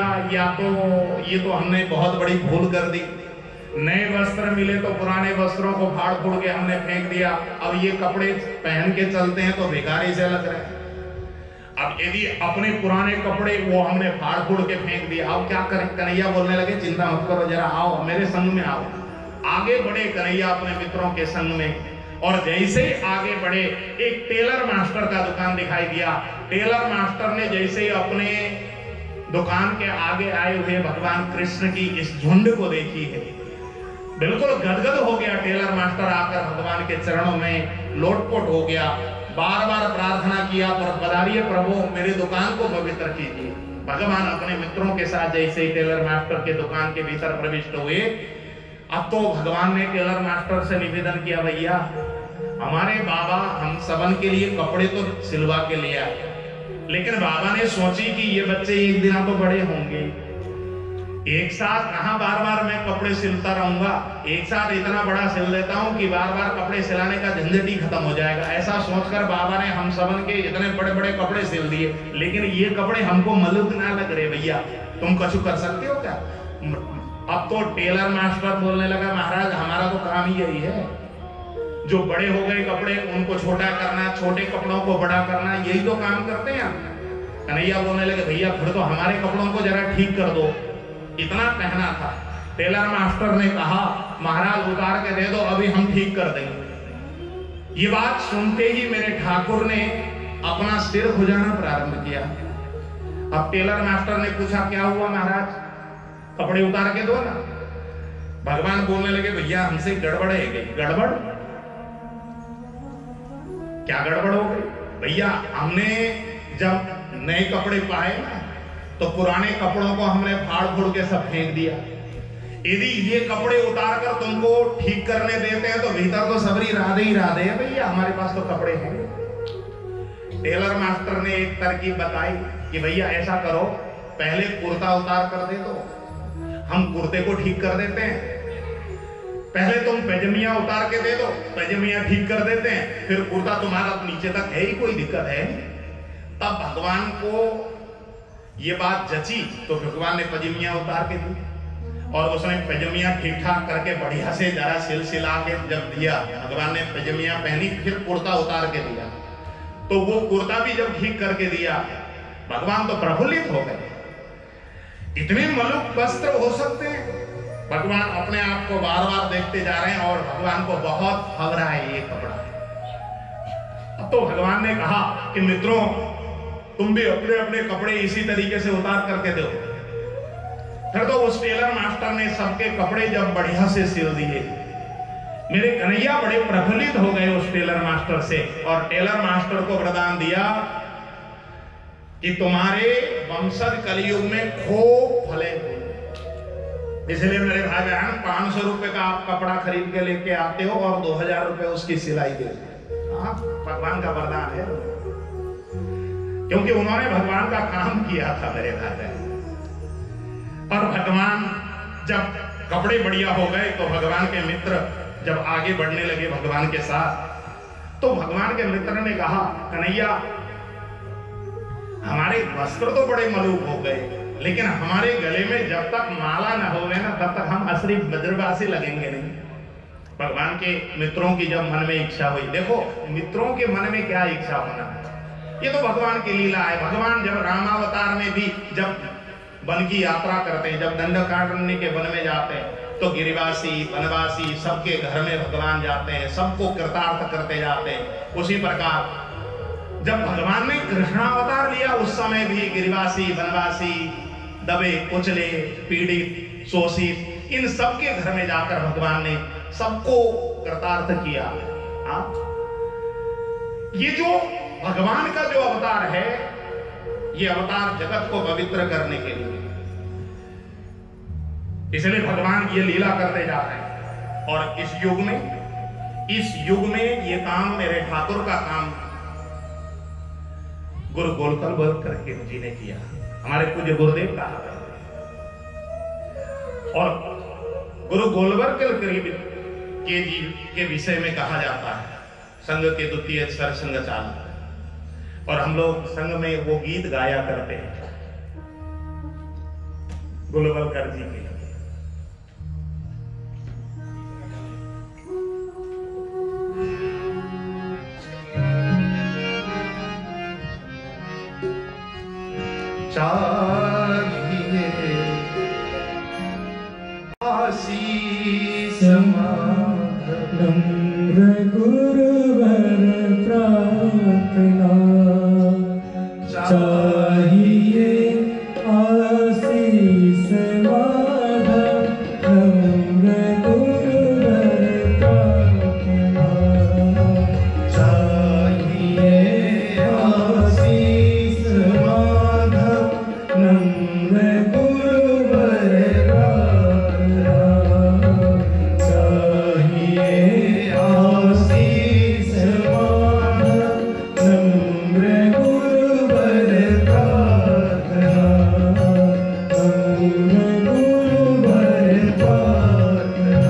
ये तो हमने बहुत बड़ी भूल कर दी। नए वस्त्र मिले तो पुराने वस्त्रों को फाड़ फूड़ के हमने फेंक दिया। अब ये कपड़े पहन के चलते हैं तो भिखारी से लग रहे हैं। अब यदि अपने पुराने कपड़े वो हमने फाड़ फूड़ के फेंक दिया, अब क्या करें? कन्हैया बोलने लगे, चिंता मत करो, जरा आओ मेरे संग में आओ। आगे बढ़े कन्हैया अपने मित्रों के संग में, और जैसे ही आगे बढ़े एक टेलर मास्टर का दुकान दिखाई दिया। टेलर मास्टर ने जैसे ही अपने दुकान के आगे आए हुए भगवान कृष्ण की इस झुंड को देखी है, बिल्कुल गदगद हो गया। टेलर मास्टर आकर भगवान के चरणों में लोटपोट हो गया, बार बार प्रार्थना किया, पर पधारिए प्रभु मेरी दुकान को पवित्र कीजिए। भगवान अपने मित्रों के साथ जैसे ही टेलर मास्टर के दुकान के भीतर प्रविष्ट हुए, अब तो भगवान ने टेलर मास्टर से निवेदन किया, भैया हमारे बाबा हम सबन के लिए कपड़े तो सिलवा के ले आए, लेकिन बाबा ने सोची कि ये बच्चे एक दिन तो बड़े होंगे, एक साथ कहां बार बार मैं कपड़े सिलता रहूंगा, एक साथ इतना बड़ा सिल देता हूं कि बार बार कपड़े सिलाने का झंझट ही खत्म हो जाएगा। ऐसा सोचकर बाबा ने हम सबन के इतने बड़े बड़े कपड़े सिल दिए, लेकिन ये कपड़े हमको मलूक ना लग रहे, भैया तुम कुछ कर सकते हो क्या? अब तो टेलर मास्टर बोलने लगा, महाराज हमारा तो काम ही यही है, जो बड़े हो गए कपड़े उनको छोटा करना, छोटे कपड़ों को बड़ा करना, यही तो काम करते हैं। कन्हैया बोलने लगे, भैया फिर तो हमारे कपड़ों को जरा ठीक कर दो, इतना कहना था। टेलर मास्टर ने कहा, महाराज उतार के दे दो, अभी हम ठीक कर देंगे। ये बात सुनते ही मेरे ठाकुर ने अपना सिर खुजाना प्रारंभ किया। अब टेलर मास्टर ने पूछा, क्या हुआ महाराज, कपड़े उतार के दो ना। भगवान बोलने लगे, भैया हमसे गड़बड़ है गई। गड़बड़? क्या गड़बड़ हो गई? भैया हमने जब नए कपड़े पाए ना तो पुराने कपड़ों को हमने फाड़ फूड़ के सब फेंक दिया। यदि ये कपड़े उतार कर तुमको ठीक करने देते हैं तो भीतर तो सबरी राधे ही राधे है, भैया हमारे पास तो कपड़े हैं। टेलर मास्टर ने एक तरकीब बताई कि भैया ऐसा करो, पहले कुर्ता उतार कर दे दो, हम कुर्ते को ठीक कर देते हैं। पहले तुम पैजमिया उतार के दे दो, पैजमिया ठीक कर देते हैं, फिर कुर्ता तुम्हारा नीचे तक है ही, कोई दिक्कत है। तब भगवान को ये बात जची तो भगवान ने पैजमिया उतार के दी, और उसने पैजमिया ठीक ठाक करके बढ़िया से जरा सिलसिला के जब दिया, भगवान ने पैजमिया पहनी, फिर कुर्ता उतार के दिया। तो वो कुर्ता भी जब ठीक करके दिया, भगवान तो प्रफुल्लित हो गए। इतने मलुक वस्त्र हो सकते हैं? भगवान अपने आप को बार बार देखते जा रहे हैं और भगवान को बहुत फल रहा है ये कपड़ा। अब तो भगवान ने कहा कि मित्रों तुम भी अपने अपने कपड़े इसी तरीके से उतार करके दो। फिर तो उस टेलर मास्टर ने सबके कपड़े जब बढ़िया से सिल दिए, मेरे कन्हैया बड़े प्रफुल्लित हो गए उस टेलर मास्टर से, और टेलर मास्टर को वरदान दिया कि तुम्हारे वंशज कलयुग में खूब फले। इसलिए मेरे भाई बहन 500 रुपए का आप कपड़ा खरीद के लेके आते हो और 2000 रुपए उसकी सिलाई देते हो। भगवान का वरदान है, क्योंकि उन्होंने भगवान का काम किया था मेरे भाई बहन। और भगवान जब कपड़े बढ़िया हो गए तो भगवान के मित्र जब आगे बढ़ने लगे भगवान के साथ, तो भगवान के मित्र ने कहा, कन्हैया हमारे वस्त्र तो बड़े मलूक हो गए, लेकिन हमारे गले में जब तक माला न होवे ना तब तक हम असली ब्रजवासी लगेंगे नहीं। भगवान के मित्रों की जब मन में इच्छा हुई, देखो मित्रों के मन में क्या इच्छा होना, ये तो भगवान की लीला है। भगवान जब रामावतार में भी जब वन की यात्रा करते हैं, जब दंडकारण्य के वन में जाते हैं, तो गिरिवासी वनवासी सबके घर में भगवान जाते हैं, सबको कृतार्थ करते जाते हैं। उसी प्रकार जब भगवान ने कृष्णावतार लिया उस समय भी गिरिवासी, वनवासी, दबे, कुचले, पीड़ित, शोषित, इन सबके घर में जाकर भगवान ने सबको कृतार्थ किया। हाँ? ये जो भगवान का जो अवतार है, ये अवतार जगत को पवित्र करने के लिए, इसलिए भगवान ये लीला करते जा रहे हैं। और इस युग में ये काम मेरे ठाकुर का काम गुरु गोलकल जी ने किया, हमारे पूज्य गुरुदेव का। और गुरु गोलवर्कल के जी के विषय में कहा जाता है संघ के द्वितीय सर संघ चालक, और हम लोग संघ में वो गीत गाया करते हैं गोलवर्कल जी के। चाहिए आशीष नम्र गुरुवर प्रार्थना, चाहिए आशीष माधव नम्र गुरुवर प्रार्थना, चाहिए आशीष नम्र गुरुवर प्रार्थना, चाहिए आशीष माधव नम्र गुरुवर प्रार्थना, नम्र गुरुवर प्रार्थना।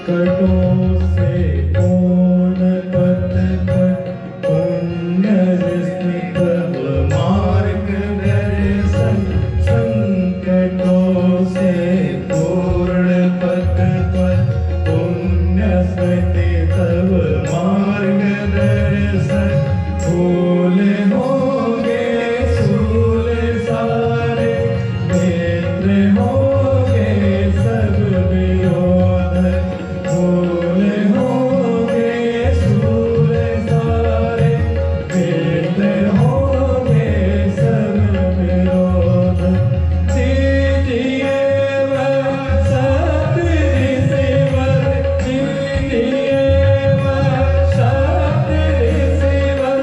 संकटों से पूर्ण पथ पर पुण्य स्थित मार्ग दर्शन, संकटों से पूर्ण पथ पर पुण्य स्थित मार्ग दर्शन, फूल होंगे सूल सारे, नेत्र होंगे सब विरोधक, फूल होंगे सूल सारे, नेत्र होंगे सब विरोधक, दीजिए वह सत्य रिसीवर, दीजिए वह सत्य रिसीवर,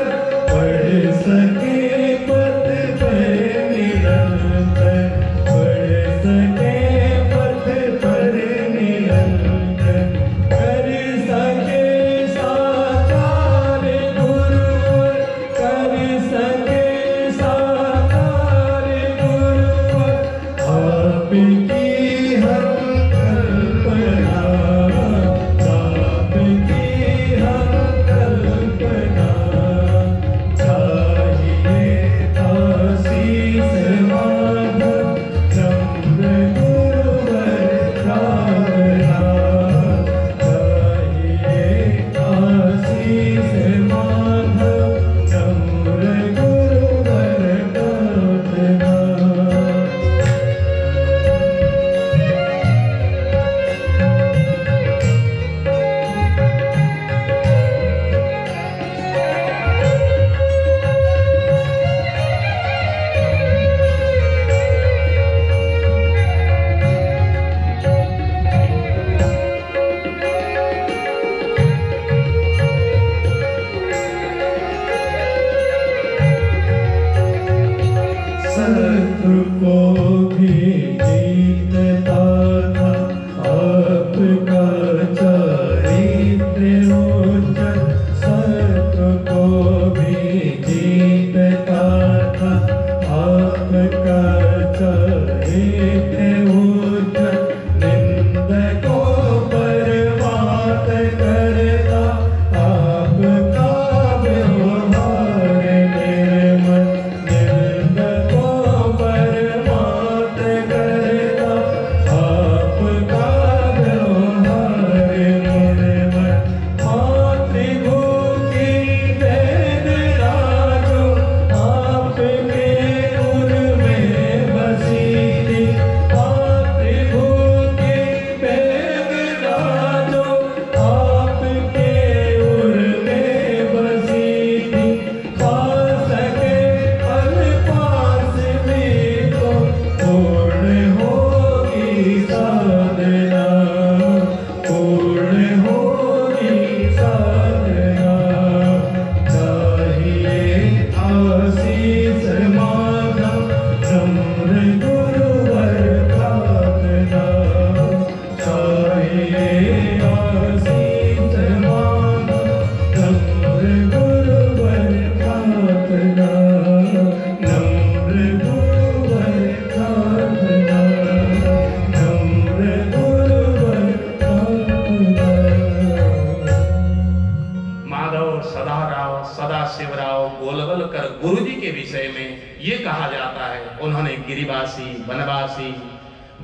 माधव सदाराव सदाशिवराव गोलवलकर गुरु जी के विषय में ये कहा जाता है, उन्होंने गिरिवासी, वनवासी,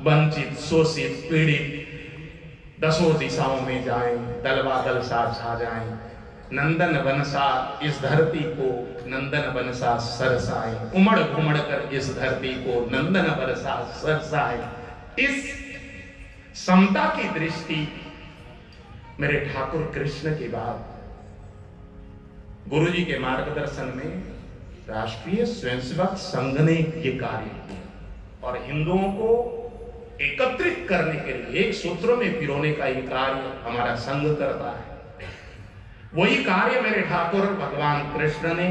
वंचित, शोषित, पीड़ित दसों दिशाओं में जाएं, दलवा दल साथ छा जाएं, नंदन बनसा इस धरती को नंदन बनसा सरसाए, उमड़ घुमड़ कर इस धरती को नंदन बनसा सरसाए। इस समता की दृष्टि मेरे ठाकुर कृष्ण की बात गुरु जी के मार्गदर्शन में राष्ट्रीय स्वयंसेवक संघ ने ये कार्य किया और हिंदुओं को एकत्रित करने के लिए एक सूत्र में पिरोने का ये कार्य हमारा संघ करता है। वही कार्य मेरे ठाकुर भगवान कृष्ण ने,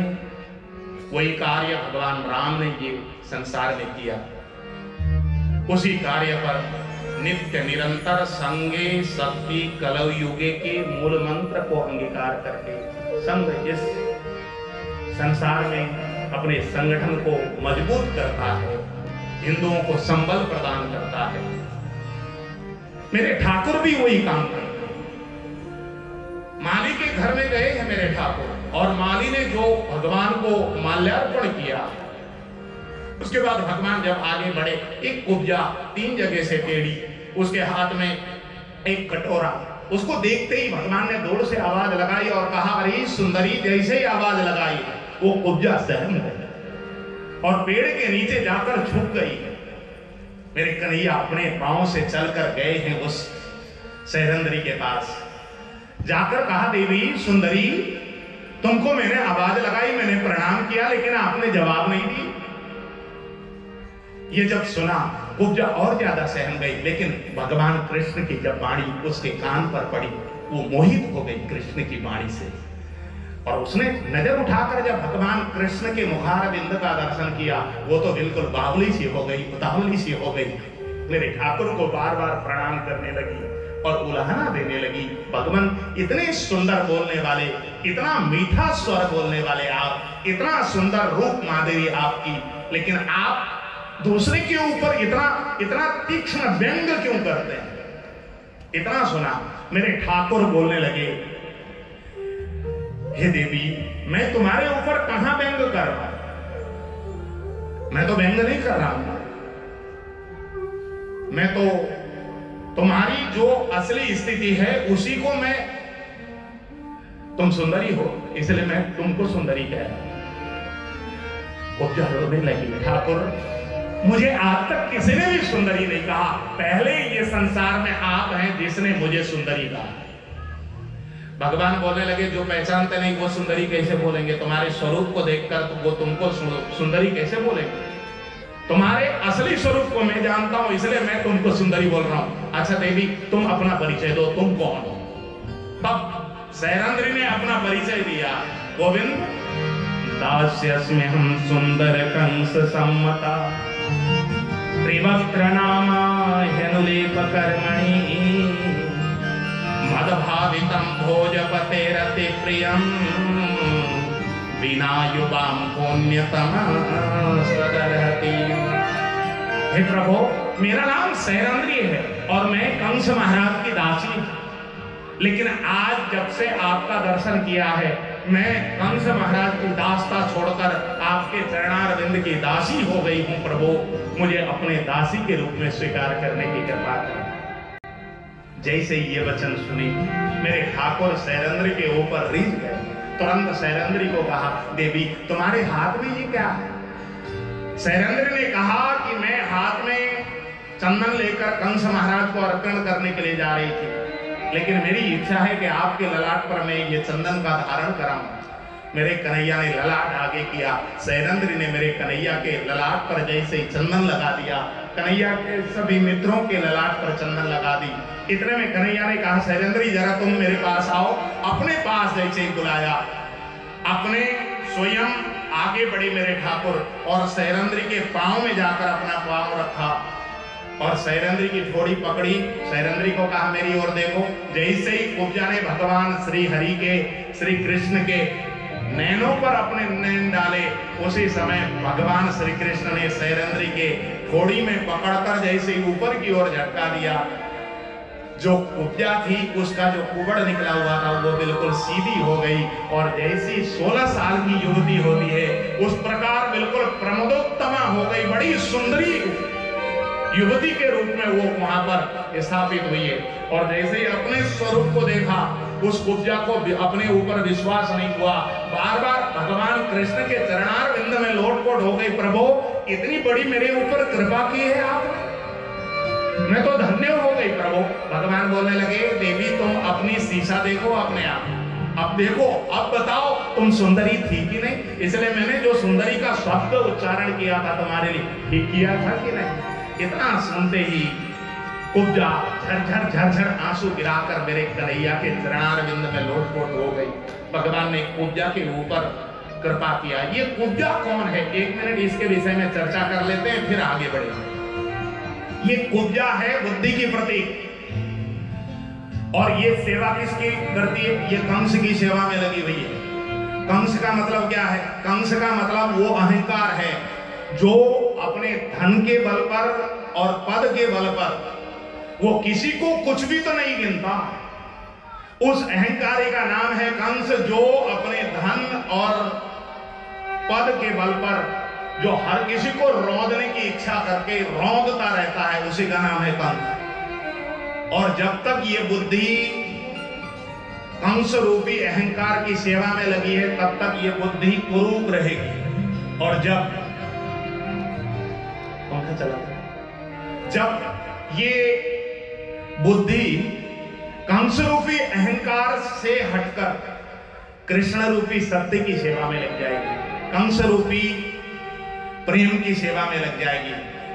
वही कार्य भगवान राम ने ये संसार में किया। उसी कार्य पर नित्य निरंतर संगे शक्ति कलव युगे के मूल मंत्र को अंगीकार करके संघ इस संसार में अपने संगठन को मजबूत करता है, हिंदुओं को संबल प्रदान करता है। मेरे ठाकुर भी वही काम करते हैं। माली के घर में गए हैं मेरे ठाकुर और माली ने जो भगवान को माल्यार्पण किया, उसके बाद भगवान जब आगे बढ़े, एक कुब्जा 3 जगह से टेढ़ी, उसके हाथ में एक कटोरा, उसको देखते ही भगवान ने जोर से आवाज लगाई और कहा, अरे सुंदरी। जैसे ही आवाज लगाई वो कुब्जा सहम गई और पेड़ के नीचे जाकर छुप गई। मेरे कन्हैया अपने पांव से चलकर गए हैं उस सैरंद्री के पास, जाकर कहा, देवी सुंदरी, तुमको मैंने आवाज लगाई, मैंने प्रणाम किया, लेकिन आपने जवाब नहीं दी। ये जब सुना कुब्जा और ज्यादा सहम गई, लेकिन भगवान कृष्ण की जब वाणी उसके कान पर पड़ी, वो मोहित हो गई कृष्ण की वाणी से और उसने नजर उठाकर जब भगवान कृष्ण के मुखारविंद का दर्शन किया, वो तो बिल्कुल बावली सी हो गई, उतावली सी हो गई। मेरे ठाकुर को बार बार प्रणाम करने लगी और उलाहना देने लगी। भगवान इतने सुंदर बोलने वाले, इतना मीठा स्वर बोलने वाले आप, इतना सुंदर रूप माधुरी आपकी, लेकिन आप दूसरे के ऊपर इतना तीक्ष्ण व्यंग क्यों करते हैं? इतना सुना मेरे ठाकुर बोलने लगे, हे देवी, मैं तुम्हारे ऊपर कहां व्यंग कर रहा हूं? मैं तो व्यंग नहीं कर रहा हूं, मैं तो तुम्हारी जो असली स्थिति है उसी को मैं, तुम सुंदरी हो इसलिए मैं तुमको सुंदरी कह रहा हूं। कुब्जा रोने लगी, ठाकुर, मुझे आज तक किसी ने भी सुंदरी नहीं कहा, पहले ये संसार में आप हैं जिसने मुझे सुंदरी कहा। भगवान बोलने लगे, जो पहचानते नहीं वो सुंदरी कैसे बोलेंगे? तुम्हारे स्वरूप को देखकर तो वो तुमको सुंदरी कैसे बोलेंगे? तुम्हारे असली स्वरूप को मैं जानता हूं, इसलिए मैं तुमको सुंदरी बोल रहा हूं। अच्छा देवी, तुम अपना परिचय दो, तुम कौन हो? तब सैरंद्री ने अपना परिचय दिया, गोविंद दास्यस्मि हम सुंदर कंस सम्मता त्रिवक्त्र नामा ह्यनुलेप कर्मणि मदभावितं भोजपतेरति प्रियं विना युवां पुण्यतम सदर्हति। हे प्रभु, मेरा नाम सैरंद्री है और मैं कंस महाराज की दासी हूं, लेकिन आज जब से आपका दर्शन किया है, मैं कंस महाराज की दासता छोड़कर आपके चरणारविंद की दासी हो गई हूं। प्रभु, मुझे अपने दासी के रूप में स्वीकार करने की कृपा करें। जैसे ये वचन सुनी, मेरे ठाकुर सैरंद्री के ऊपर रीझ गए। तुरंत सैरंद्री को कहा, देवी, तुम्हारे हाथ में ये क्या है? सैरंद्री ने कहा कि मैं हाथ में चंदन लेकर कंस महाराज को अर्पण करने के लिए जा रही थी, लेकिन मेरी इच्छा है कि आपके ललाट पर मैं ये चंदन का धारण कराऊं। मेरे कन्हैया ने ललाट आगे किया, सैरंद्री ने मेरे कन्हैया के ललाट पर जैसे ही चंदन लगा दिया, कन्हैया के सभी मित्रों के ललाट पर चंदन लगा दी। इतने में कन्हैया ने कहा, सैरंद्री जरा तुम मेरे पास आओ। अपने पास जैसे ही बुलाया, अपने स्वयं आगे बढ़े मेरे ठाकुर और सैरंद्री के पांव में जाकर अपना पांव रखा और सैरंद्री की ठोड़ी पकड़ी। सैरंद्री को कहा, मेरी ओर देखो। जैसे ही कुब्जा ने भगवान श्री हरि के, श्री कृष्ण के नैनों पर अपने नैन डाले, उसी समय भगवान श्री कृष्ण ने सैरंद्री के ठोड़ी में पकड़कर जैसे ही ऊपर की ओर झटका दिया, जो कुब्जा थी उसका जो कुबड़ निकला हुआ था वो बिल्कुल सीधी हो गई, और जैसी 16 साल की युवती होती है उस प्रकार बिल्कुल प्रमोदोत्तमा हो गई, बड़ी सुंदरी युवती के रूप में वो वहां पर स्थापित हुई है। और जैसे ही अपने स्वरूप को देखा, उस कुब्जा को अपने ऊपर विश्वास नहीं हुआ, बार बार भगवान कृष्ण के चरणारविंद में लोटपोट हो गई, प्रभु इतनी बड़ी मेरे ऊपर कृपा की है आपने, मैं तो धन्य हो गई प्रभु। भगवान बोलने लगे, देवी तुम अपनी शीशा देखो अपने आप, अब देखो, अब बताओ तुम सुंदरी थी कि नहीं, इसलिए मैंने जो सुंदरी का शब्द उच्चारण किया था तुम्हारे लिए ठीक किया था कि नहीं। इतना सुनते ही कुब्जा झरझर झरझर आंसू गिराकर मेरे कन्हैया के चरणारविंद में लोटपोट हो गई। भगवान ने कुब्जा के ऊपर कृपा किया। ये कुब्जा कौन है, 1 मिनट इसके विषय में चर्चा कर लेते हैं, फिर आगे बढ़ेंगे। ये कुब्जा है बुद्धि की प्रतीक, और ये सेवा किसकी करती है, ये कंस की सेवा में लगी हुई है। कंस का मतलब क्या है, कंस का मतलब वो अहंकार है जो अपने धन के बल पर और पद के बल पर वो किसी को कुछ भी तो नहीं गिनता। उस अहंकारी का नाम है कंस, जो अपने धन और पद के बल पर जो हर किसी को रौंदने की इच्छा करके रौंदता रहता है, उसी का नाम है कंस। और जब तक ये बुद्धि कंस रूपी अहंकार की सेवा में लगी है, तब तक ये बुद्धि कुरूप रहेगी। और जब पंखा चला, जब ये बुद्धि कंस रूपी अहंकार से हटकर कृष्ण रूपी सत्य की सेवा में लग जाएगी, कंस रूपी प्रेम की सेवा में लग जाएगी,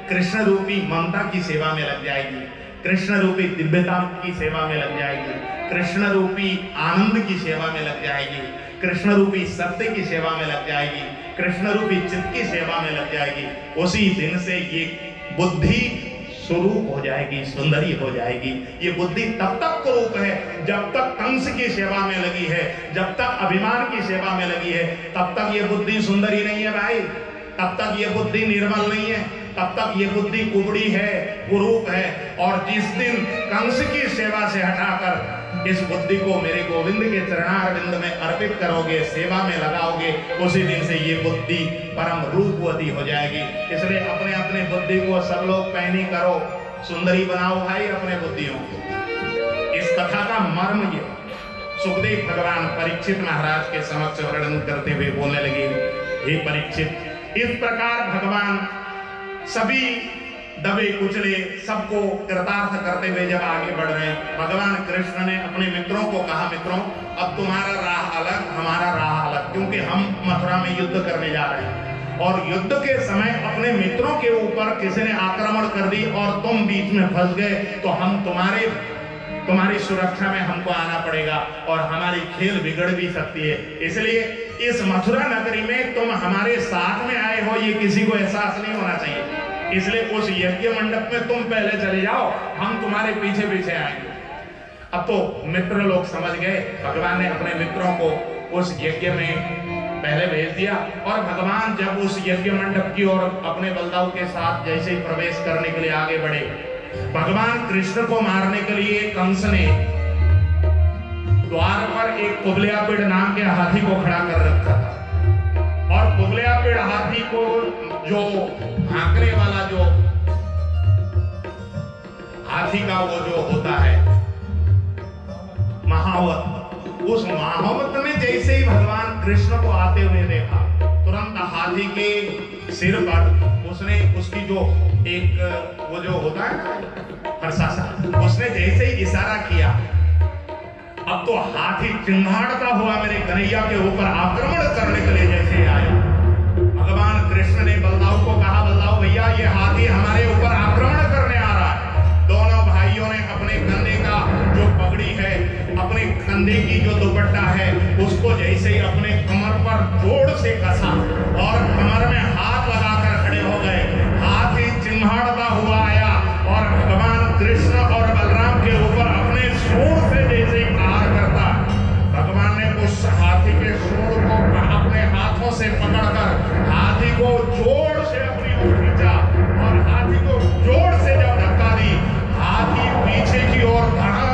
कृष्ण रूपी ममता की सेवा में लग जाएगी, कृष्ण रूपी दिव्यता की सेवा में लग जाएगी, कृष्ण रूपी आनंद की सेवा में लग जाएगी, कृष्ण रूपी सत्य की सेवा में लग जाएगी, कृष्ण रूपी चित्त की सेवा में लग जाएगी। उसी दिन से ये बुद्धि स्वरूप हो जाएगी, सुंदरी हो जाएगी। ये बुद्धि तब तक कुरूप है जब तक कंस की सेवा में लगी है, जब तक अभिमान की सेवा में लगी है, तब तक ये बुद्धि सुंदरी नहीं है भाई, तब तक ये बुद्धि निर्मल नहीं है, तब तक ये बुद्धि कुबड़ी है, कुरूप है। और जिस दिन कंस की सेवा से हटाकर इस बुद्धि को मेरे गोविंद के चरणारविंद में अर्पित करोगे, सेवा में लगाओगे, उसी दिन से ये बुद्धि परम रूपवती हो जाएगी। इसलिए अपने अपने बुद्धि को सब लोग पैनी करो, सुंदरी बनाओ भाई अपने बुद्धियों को। इस कथा का मर्म ये, सुखदेव भगवान परीक्षित महाराज के समक्ष वर्णन करते हुए बोलने लगे, हे परीक्षित, इस प्रकार भगवान सभी दबे कुचले सबको कृतार्थ करते हुए जब आगे बढ़ रहे हैं, भगवान कृष्ण ने अपने मित्रों को कहा, मित्रों अब तुम्हारा राह अलग, हमारा राह अलग, क्योंकि हम मथुरा में युद्ध करने जा रहे हैं। और युद्ध के समय अपने मित्रों के ऊपर किसी ने आक्रमण कर दी और तुम बीच में फंस गए, तो हम तुम्हारी सुरक्षा में हमको आना पड़ेगा और हमारी खेल बिगड़ भी सकती है। इसलिए इस मथुरा नगरी में तुम हमारे साथ में आए हो, ये किसी को एहसास नहीं होना चाहिए। इसलिए उस यज्ञ मंडप में तुम पहले चले जाओ, हम तुम्हारे पीछे पीछे आएंगे। अब तो मित्र लोग समझ गए, भगवान ने अपने मित्रों को उस यज्ञ में पहले भेज दिया। और भगवान जब उस यज्ञ मंडप की ओर अपने बलदाऊ के साथ जैसे ही प्रवेश करने के लिए आगे बढ़े, भगवान कृष्ण को मारने के लिए कंस ने द्वार पर एक कुबलियापिड़ नाम के हाथी को खड़ा कर रखा था। और कुबलियापिड़ हाथी को जो भागने वाला जो हाथी का वो जो होता है महावत, उस महावत ने जैसे ही भगवान कृष्ण को आते हुए देखा, तुरंत हाथी के सिर पर उसने उसकी जो एक वो जो होता है ना हर्षासा, उसने जैसे ही इशारा किया, अब तो हाथी चिंगाड़ता हुआ मेरे कन्हैया के ऊपर आक्रमण करने के लिए जैसे आया। भगवान कृष्ण ने बलदाऊ को कहा, बलदाऊ भैया ये हाथी हमारे ऊपर आक्रमण करने आ रहा है। दोनों भाइयों ने अपने कंधे का जो पगड़ी है, अपने कंधे की जो दुपट्टा है, उसको जैसे ही अपने कमर पर जोर से कसा और कमर में हाथ लगाकर खड़े हो गए। हाथी चिंगाड़ता हुआ आया और भगवान कृष्ण और बलराम के ऊपर अपने सूंड से जैसे ही प्रहार करता, भगवान ने उस हाथी के सूंड को अपने हाथों से पकड़कर हाथी को जोर से अपनी ओर खींचा और हाथी को जोर से जब धक्का दी, हाथी पीछे की ओर धड़ाम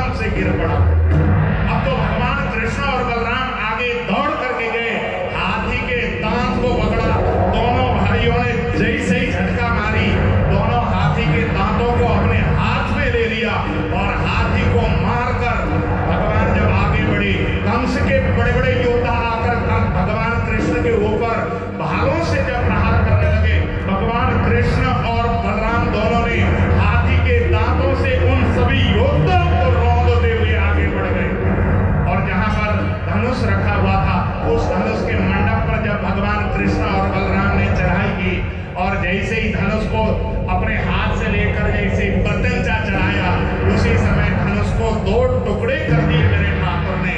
कृष्ण और बलराम ने चढ़ाई की और जैसे ही धनुष को अपने हाथ से लेकर जैसे पतंचा चढ़ाया, उसी समय धनुष को 2 टुकड़े कर दिए मेरे ठाकुर ने।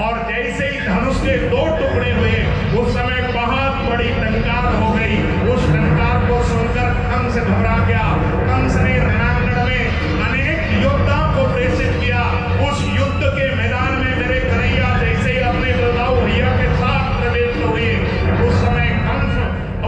और जैसे ही धनुष के 2 टुकड़े हुए, उस समय बहुत बड़ी टंकार हो गई। उस टंकार को सुनकर कंस घबरा गया। कंस ने रणांगण में अनेक योद्धाओं को प्रेषित किया। उस युद्ध के मैदान में मेरे कन्हैया जैसे ही अपने बलदाऊ भैया के साथ प्रवेश हुए, उस समय कंस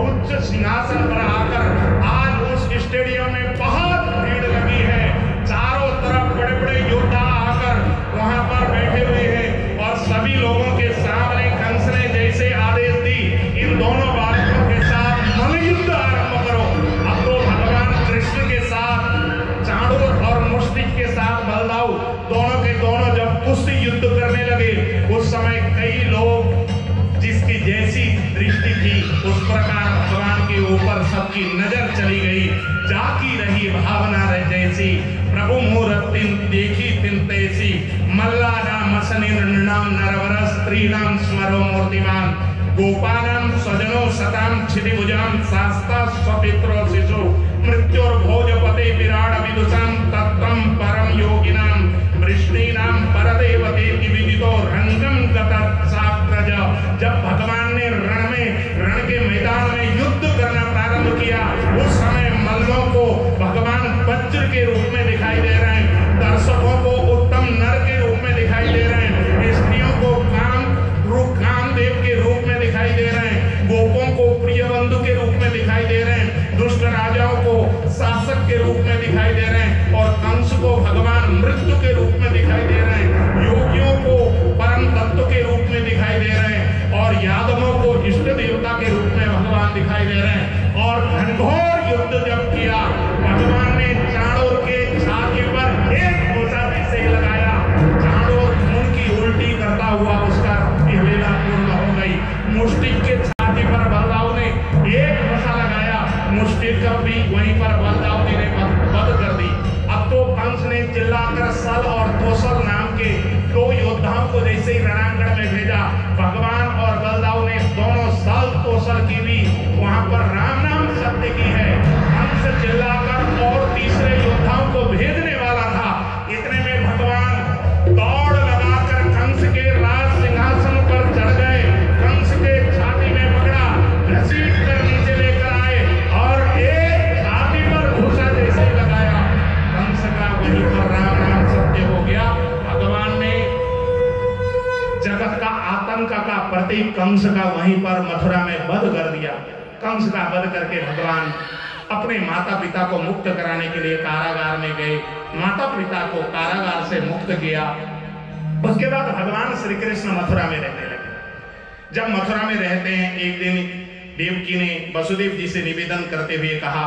उच्च सिंहासन पर आकर, आज उस स्टेडियम में बहुत भीड़ लगी है, चारों तरफ बड़े बड़े योद्धा आकर वहां पर बैठे हुए हैं और सभी लोगों के सामने कंस ने जैसे आदेश दी, इन दोनों बालकों के साथ मल्लयुद्ध आरंभ करो। अब तो भगवान कृष्ण के साथ चाणूर और मुष्टिक के साथ बलदाऊ दोनों के दोनों जब कुश्ती युद्ध करने लगे, उस समय कई लोग जिसकी जैसी दृष्टि थी उस प्रकार भगवान के ऊपर सबकी नजर चली गई। जाकी रही भावना रह जैसी, प्रभु मूरत तिन देखी तिन तैसी, मल्ला नाम असनि नृणाम नरवर स्त्रीणाम स्मरो मूर्तिमान, गोपानाम स्वजनो सताम क्षितिभुजाम शास्ता स्वपित्रो शिशु, मृत्युर्भोजपते विराट विदुषाम तत्त्वं परम योगिनाम, वृष्णीनाम परदेवते विदितो रंगम गतत्साक्रज। जब भगवान ने रण के मैदान में युद्ध करना प्रारंभ किया, उस समय मल्लों को भगवान वज्र के रूप में दिखाई दे रहे हैं, दर्शकों को उत्तम नर के रूप में दिखाई दे रहे हैं, स्त्रियों को कामदेव के रूप में दिखाई दे रहे हैं, गोपों को प्रिय बंधु के रूप में दिखाई दे रहे हैं, दुष्ट राजाओं को शासक के रूप में दिखाई दे रहे हैं, और कंस को भगवान मृत्यु के रूप में दिखाई दे रहे हैं, योगियों को परम तत्व के रूप में दिखाई दे रहे हैं, और यादवों को इष्ट देवता के रूप में भगवान दिखाई दे रहे हैं। और घनघोर युद्ध जब किया, भगवान ने चाणूर के छाती पर एक घोषा ऐसे लगाया, चाणूर खून की उल्टी करता हुआ उसका लीला पूर्ण हो गई। मुष्टिक के छाती पर बलदाऊ ने एक घोषा लगाया, मुष्टिक भी वहीं पर बलदाऊ जी ने वध कर दी। अब तो कंस ने चिल्लाकर सल और तोसल नाम के 2 योद्धाओं को जैसे ही रणांगण में भेजा, भगवान और बलदाऊ ने दोनों सल तोसल की भी वहां पर राम नाम सत्य की है। कंस चिल्लाकर और तीसरे योद्धाओं को भेजने वाला था, इतने में भगवान दौड़ लगाकर कंस के राज सिंहासन पर चढ़ गए, कंस के छाती में पकड़ा, घसीट कर नीचे लेकर आए और एक छाती पर घूसा जैसे लगाया, कंस का वहीं पर राम नाम सत्य हो गया। भगवान ने जगत का आतंक का प्रतीक कंस का वहीं पर मथुरा में वध कर दिया। कंस का वध करके भगवान अपने माता पिता को मुक्त कराने के लिए कारागार में गए, माता पिता को कारागार से मुक्त किया। उसके बाद भगवान श्री कृष्ण मथुरा में रहने लगे। जब मथुरा में रहते हैं, एक दिन देवकी ने वसुदेव जी से निवेदन करते हुए कहा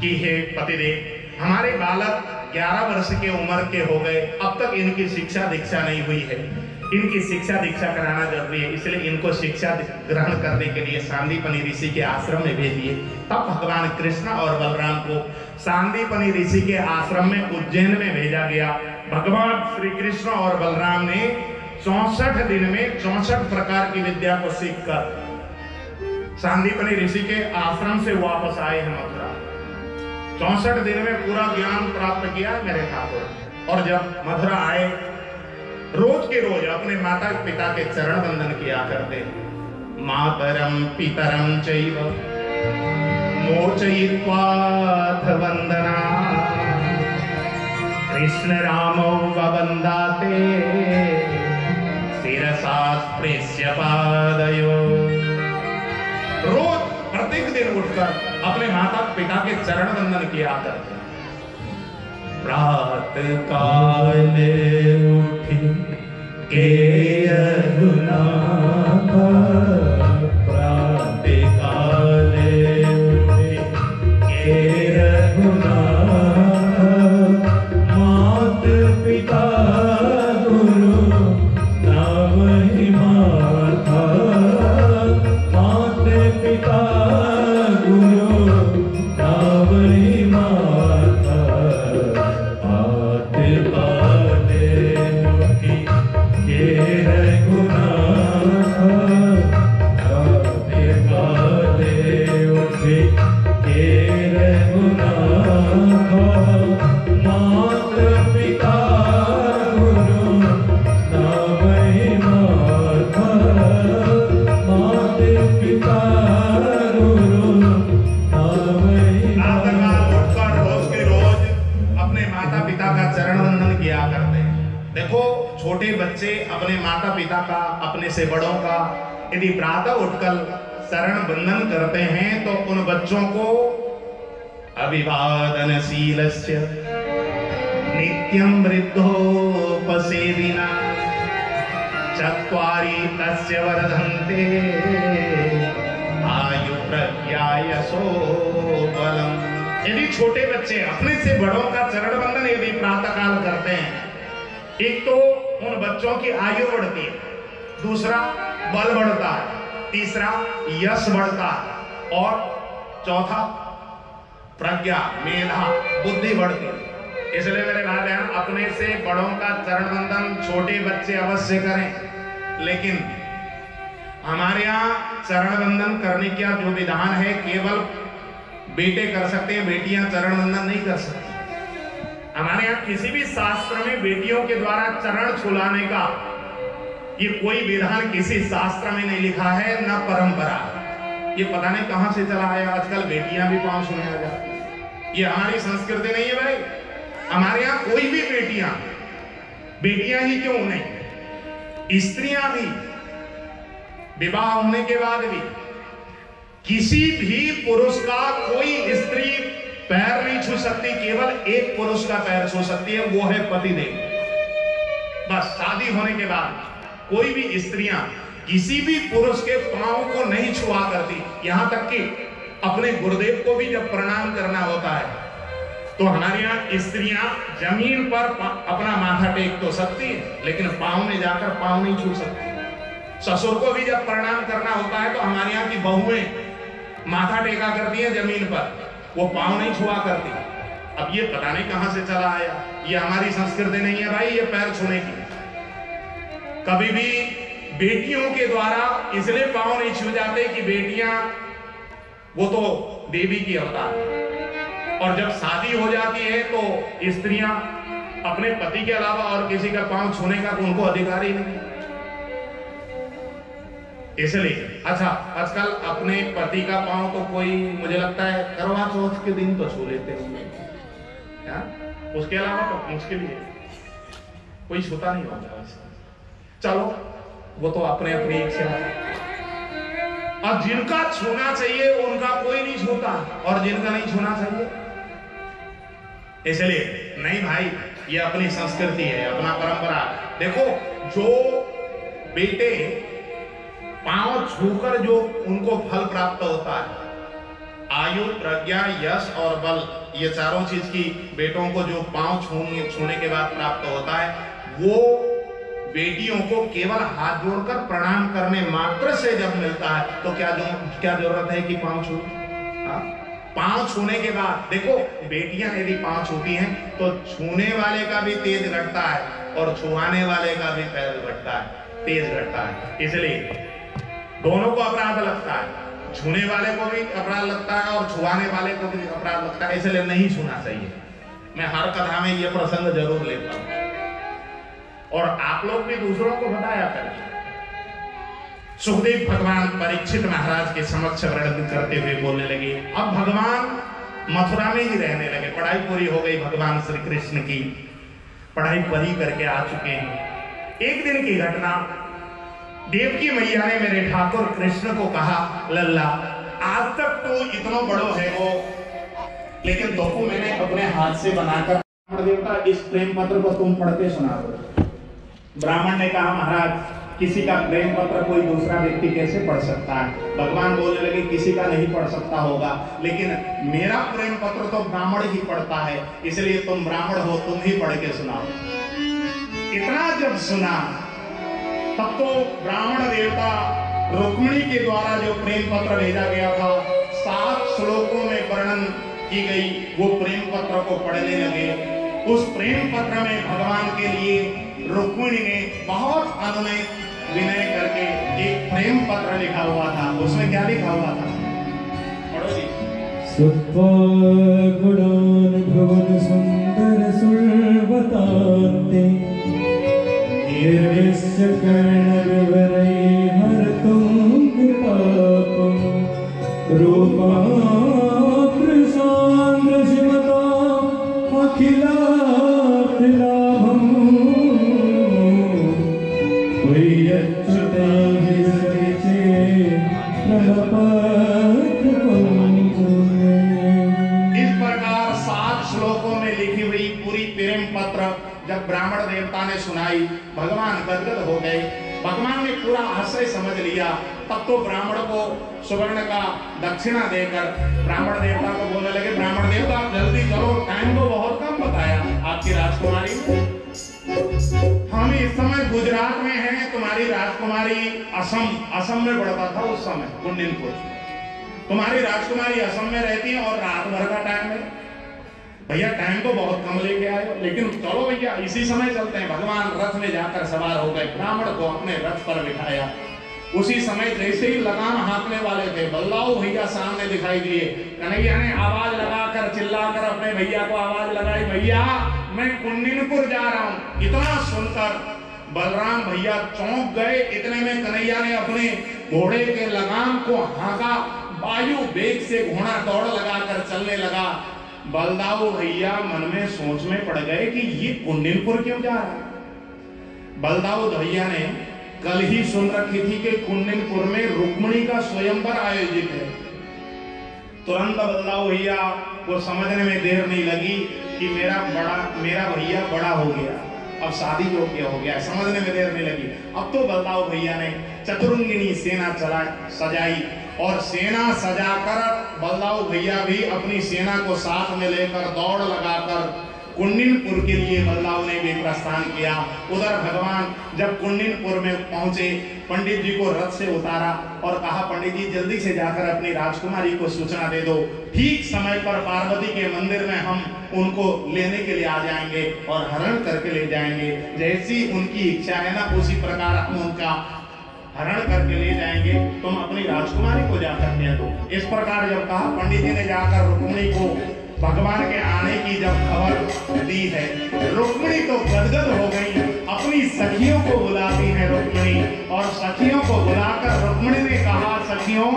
कि हे पतिदेव, हमारे बालक 11 वर्ष के उम्र के हो गए, अब तक इनकी शिक्षा दीक्षा नहीं हुई है, इनकी शिक्षा दीक्षा कराना जरूरी है, इसलिए इनको शिक्षा ग्रहण करने के लिए सांदीपनि ऋषि के आश्रम में भेजिए। तब भगवान कृष्ण और बलराम को सांदीपनि ऋषि के आश्रम में उज्जैन में भेजा गया। भगवान श्री कृष्ण और बलराम ने 64 दिन में 64 प्रकार की विद्या को सीखकर सांदीपनि ऋषि के आश्रम से वापस आए हैं मथुरा। 64 दिन में पूरा ज्ञान प्राप्त किया मेरे ठाकुर। और जब मथुरा आए, रोज के रोज अपने माता पिता के चरण वंदन किया करते। मातरम पितरम चैव मोचयित्वाथ वंदना, कृष्ण रामौ ववन्दाते शिरसा स्पृश्य पादयो। रोज प्रत्येक दिन उठकर अपने माता पिता के चरण वंदन किया करते। प्रातः काले उठी के रघुनाथा, प्रातः काले उठी के रघुनाथा, मात पिता गुरु नाम ही माता, मात पिता गुरु नाम ही माता, काले मुखी के रघुनाथा, बच्चे अपने माता पिता का, अपने से बड़ों का यदि प्रातः उठकर शरण बंधन करते हैं तो उन बच्चों को अभिवादनशीलस्य नित्यं वृद्धोपसेविना चत्वारि तस्य वर्धन्ते आयु प्रज्ञा यशो बलम्। यदि छोटे बच्चे अपने से बड़ों का चरण बंधन यदि प्रातः काल करते हैं, एक तो उन बच्चों की आयु बढ़ती है, दूसरा बल बढ़ता है, तीसरा यश बढ़ता है और चौथा प्रज्ञा, मेधा, बुद्धि बढ़ती है। इसलिए मेरे भाई बहन, अपने से बड़ों का चरण बंधन छोटे बच्चे अवश्य करें, लेकिन हमारे यहाँ चरण बंधन करने का जो विधान है केवल बेटे कर सकते हैं, बेटियां चरण बंधन नहीं कर सकती। हमारे यहाँ किसी भी शास्त्र में बेटियों के द्वारा चरण छुलाने का ये कोई विधान किसी शास्त्र में नहीं लिखा है, न परंपरा। ये पता नहीं कहां से चला आया, आजकल बेटियां भी पांव छूने आ जाती हैं। ये हमारी संस्कृति नहीं है भाई। हमारे यहाँ कोई भी बेटियां ही क्यों नहीं, स्त्रियां भी विवाह होने के बाद भी किसी भी पुरुष का कोई स्त्री पैर नहीं छू सकती, केवल एक पुरुष का पैर छू सकती है, वो है पतिदेव। बस शादी होने के बाद कोई भी स्त्रियां किसी भी पुरुष के पांव को नहीं छुआ करती। यहां तक कि अपने गुरुदेव को भी जब प्रणाम करना होता है तो हमारे यहाँ स्त्रियां जमीन पर अपना माथा टेक तो सकती है, लेकिन पांव में जाकर पांव नहीं छू सकती। ससुर को भी जब प्रणाम करना होता है तो हमारे यहाँ की बहुएं माथा टेका करती है जमीन पर, वो पांव नहीं छुआ करती। अब ये पता नहीं कहां से चला आया, ये हमारी संस्कृति नहीं है भाई, ये पैर छूने की। कभी भी बेटियों के द्वारा इसलिए पांव नहीं छू जाते कि बेटियां वो तो देवी की अवतार है, और जब शादी हो जाती है तो स्त्रियां अपने पति के अलावा और किसी का पांव छूने का उनको अधिकार ही नहीं। इसलिए अच्छा, आजकल अपने पति का पांव तो कोई, मुझे लगता है करवा चौथ के दिन तो छू लेते हैं, उसके अलावा तो मुश्किल ही है, कोई छूता नहीं होता वैसे। चलो वो तो अपने अपनी इच्छा है, और जिनका छूना चाहिए उनका कोई नहीं छूता, और जिनका नहीं छूना चाहिए, इसलिए नहीं भाई, ये अपनी संस्कृति है, अपना परंपरा। देखो, जो बेटे पांव छूकर जो उनको फल प्राप्त होता है, आयु, प्रज्ञा, यश और बल, ये चारों चीज की बेटों को जो पांव छूने के बाद प्राप्त होता है, वो बेटियों को केवल हाथ जोड़कर प्रणाम करने मात्र से जब मिलता है तो क्या जरूरत है कि पांव छू? पांव छूने के बाद देखो, बेटियां यदि पांव छूती हैं तो छूने वाले का भी तेज घटता है और छुआने वाले का भी तेज घटता है। इसलिए दोनों को अपराध लगता है, छूने वाले को भी अपराध लगता है और छुआने वाले को भी अपराध लगता है, इसलिए नहीं छूना चाहिए। मैं हर कथा में ये प्रसंग जरूर लेता हूं, और आप लोग भी दूसरों को बताया करें। सुखदेव भगवान परीक्षित महाराज के समक्ष वर्णन करते हुए बोलने लगे। अब भगवान मथुरा में ही रहने लगे, पढ़ाई पूरी हो गई, भगवान श्री कृष्ण की पढ़ाई पूरी करके आ चुके हैं। एक दिन की घटना, देवकी मैया ने मेरे ठाकुर कृष्ण को कहा, लल्ला आज तक तू इतना बड़ो है वो, लेकिन तुमको मैंने अपने हाथ से बनाकर देवता इस प्रेम पत्र को तुम पढ़ के सुना दो। ब्राह्मण ने कहा, महाराज किसी का प्रेम पत्र कोई दूसरा व्यक्ति कैसे पढ़ सकता है? भगवान बोलने लगे, किसी का नहीं पढ़ सकता होगा, लेकिन मेरा प्रेम पत्र तो ब्राह्मण ही पढ़ता है, इसलिए तुम ब्राह्मण हो, तुम ही पढ़ के सुनाओ। इतना जब सुना तब तो ब्राह्मण देवता रुक्मिणी के द्वारा जो प्रेम पत्र भेजा गया था, 7 श्लोकों में वर्णन की गई, वो प्रेम पत्र को पढ़ने लगे। उस प्रेम पत्र में भगवान के लिए रुक्मिणी ने बहुत अनुनय विनय करके एक प्रेम पत्र लिखा हुआ था। उसमें क्या लिखा हुआ था? पढ़ो जी। सुत्वा गुणान भवन सुंदर सुरवतान्ते निर्विश्य कर्णविवरै हरतुं कृपापं रूपां प्रसान्द्र शिवतां अखिलाखिलाभं भगवान गदगद हो गए। भगवान ने पूरा आशय समझ लिया। तब तो ब्राह्मण को सुवर्ण का दक्षिणा देकर ब्राह्मण देवता को बोलने लगे, ब्राह्मण देवता आप जल्दी करो, टाइम तो बहुत कम बताया आपकी राजकुमारी ने। हम इस समय गुजरात में हैं, तुम्हारी राजकुमारी असम में पड़ता था उस समय कुंडिनपुर। तुम्हारी राजकुमारी असम में रहती है और रात भर का टाइम है। भैया टाइम तो बहुत कम लेके आए हो, लेकिन चलो भैया इसी समय चलते हैं। भगवान रथ में जाकर सवार हो गए, ब्राह्मण को अपने रथ पर बिठाया। उसी समय जैसे ही लगाम हाँकने वाले थे, बल्लाऊ भैया सामने दिखाई दिए। कन्हैया ने आवाज लगाकर चिल्लाकर अपने भैया को आवाज लगाई, भैया मैं कुंडिनपुर जा रहा हूं। इतना सुनकर बलराम भैया चौंक गए। इतने में कन्हैया ने अपने घोड़े के लगाम को हाँका, वायु वेग से घोड़ा दौड़ लगाकर चलने लगा। बलदाऊ भैया मन में सोच में पड़ गए कि ये कुंडिनपुर क्यों जा रहा है। बलदाऊ भैया ने कल ही सुन रखी थी कि कुंडिनपुर में रुक्मिणी का स्वयंवर आयोजित है। तुरंत बलदाऊ भैया को समझने में देर नहीं लगी कि मेरा भैया बड़ा हो गया, अब शादी योग्य हो गया। समझने में देर नहीं लगी। अब तो बलदाऊ भैया ने चतुरंगिनी सेना सजाई और सेना सजाकर बलदाऊ भैया भी अपनी सेना को साथ में लेकर दौड़ लगाकर कुंडिनपुर के लिए बलदाऊ ने भी प्रस्थान किया। उधर भगवान जब कुंडिनपुर में पहुंचे, पंडित जी को रथ से उतारा और कहा, पंडित जी जल्दी से जाकर अपनी राजकुमारी को सूचना दे दो, ठीक समय पर पार्वती के मंदिर में हम उनको लेने के लिए आ जाएंगे और हरण करके ले जाएंगे। जैसी उनकी इच्छा है ना, उसी प्रकार हम उनका हरण करके ले जाएंगे। तुम अपनी राजकुमारी को जाकर कह दो। इस प्रकार जब कहा, पंडित जी ने जाकर रुक्मिणी को भगवान के आने की जब खबर दी है, रुक्मिणी तो गदगद हो गई। अपनी सखियों को बुलाती है रुक्मिणी और सखियों को बुलाकर रुक्मिणी ने कहा, सखियों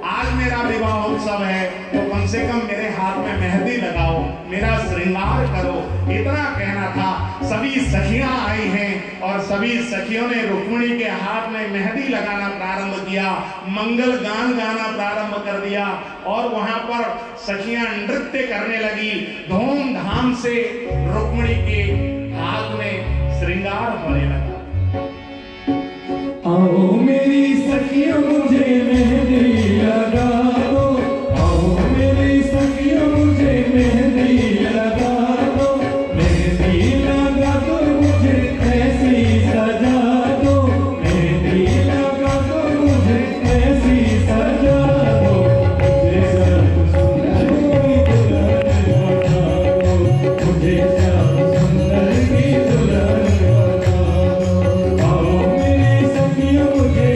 आज मेरा विवाह उत्सव है, तो कम से कम मेरे हाथ में मेहंदी लगाओ, मेरा श्रृंगार करो। इतना कहना था। सभी सखियां आई हैं और सभी सखियों ने रुक्मिणी के हाथ में मेहंदी लगाना प्रारंभ किया, मंगल गान गाना प्रारंभ कर दिया और वहां पर सखियां नृत्य करने लगी। धूमधाम से रुक्मिणी के हाथ में श्रृंगार होने लगा। आओ मेरी सखियों मुझे मेहंदी लगा दो, आओ मेरी सखियों मुझे मेहंदी लगा दो, मेहंदी लगा दो मुझे ऐसी सजा दो, मेहंदी लगा दो मुझे ऐसी सजा दो, मुझे सब सुंदर की दुल्हन बना दो, मुझे सब सुंदर की दुल्हन बना दो। आओ मेरी सखियों मुझे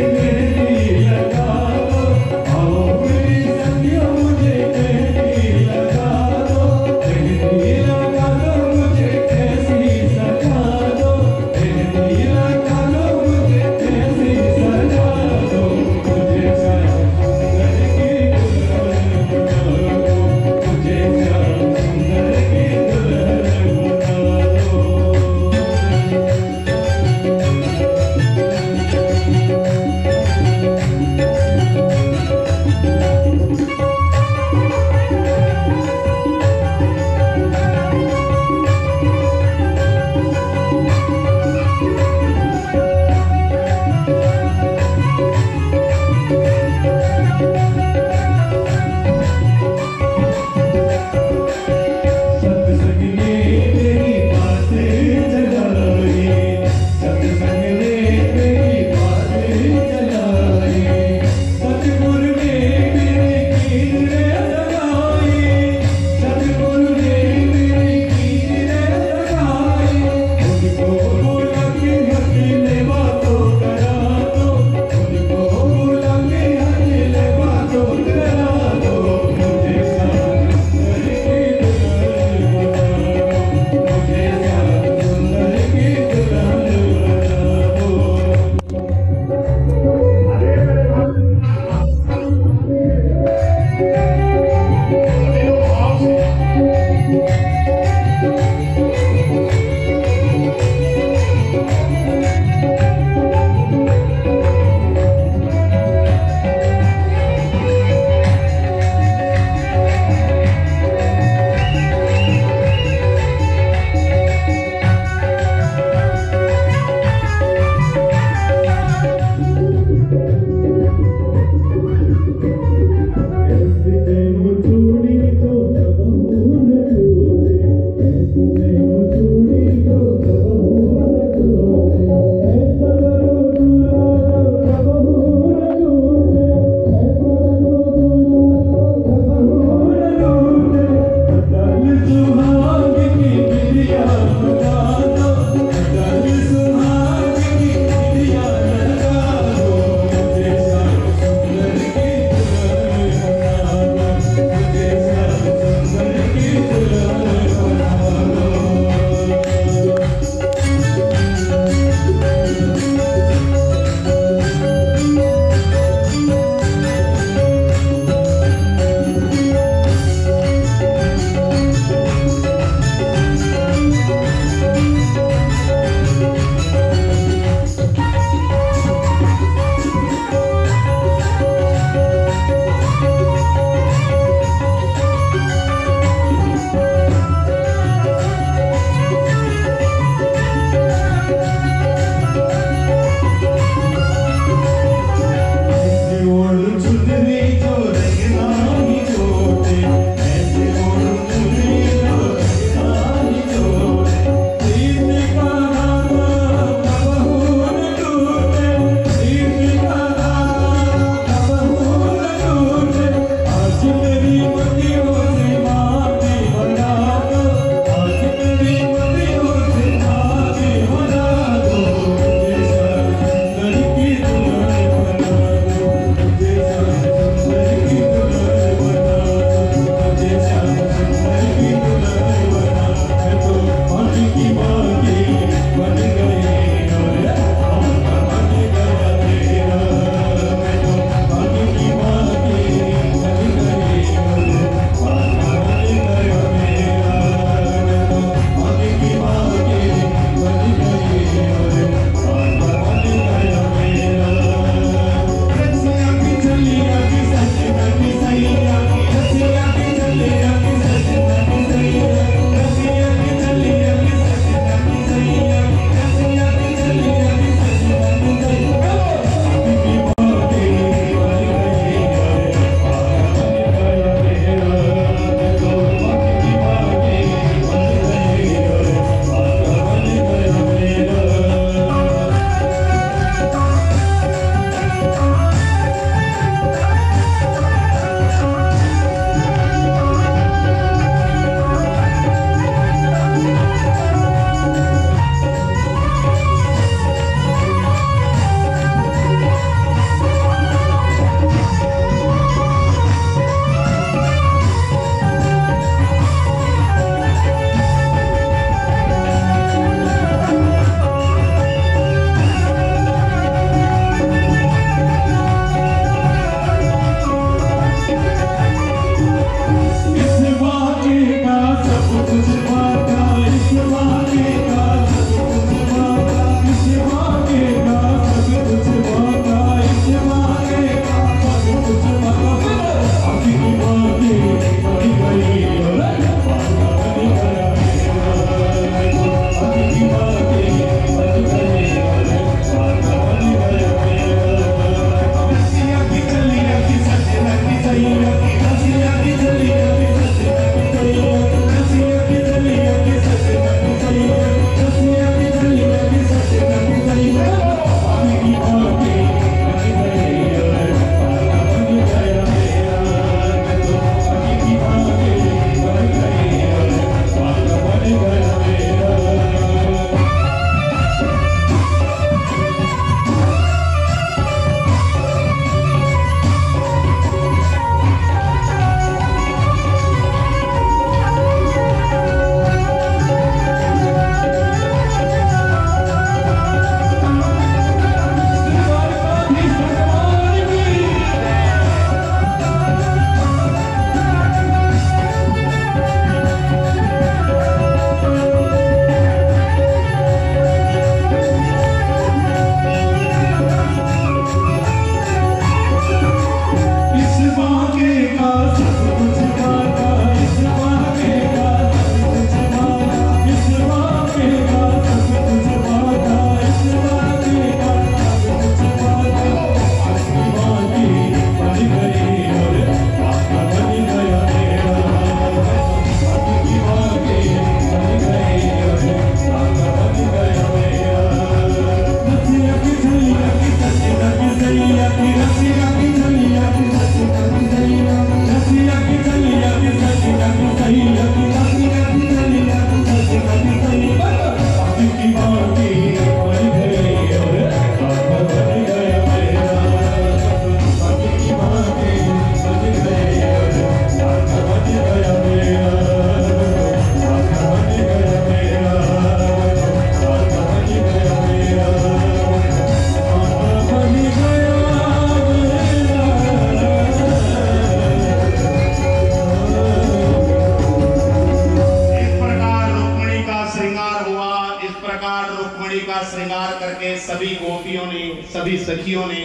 सभी सखियों ने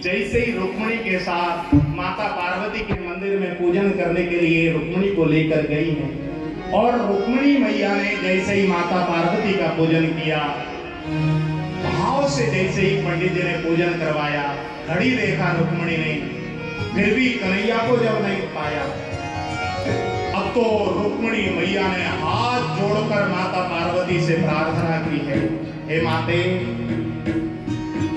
जैसे ही रुक्मिणी के साथ माता पार्वती के मंदिर में पूजन करने के लिए रुक्मिणी को लेकर गई हैं और रुक्मिणी मैया ने जैसे ही माता पार्वती का पूजन किया, भाव से जैसे ही पंडित जी ने पूजन करवाया, घड़ी देखा रुक्मिणी ने, फिर भी कन्हैया को जब नहीं पाया, अब तो रुक्मिणी मैया ने हाथ जोड़कर माता पार्वती से प्रार्थना की है, हे माते,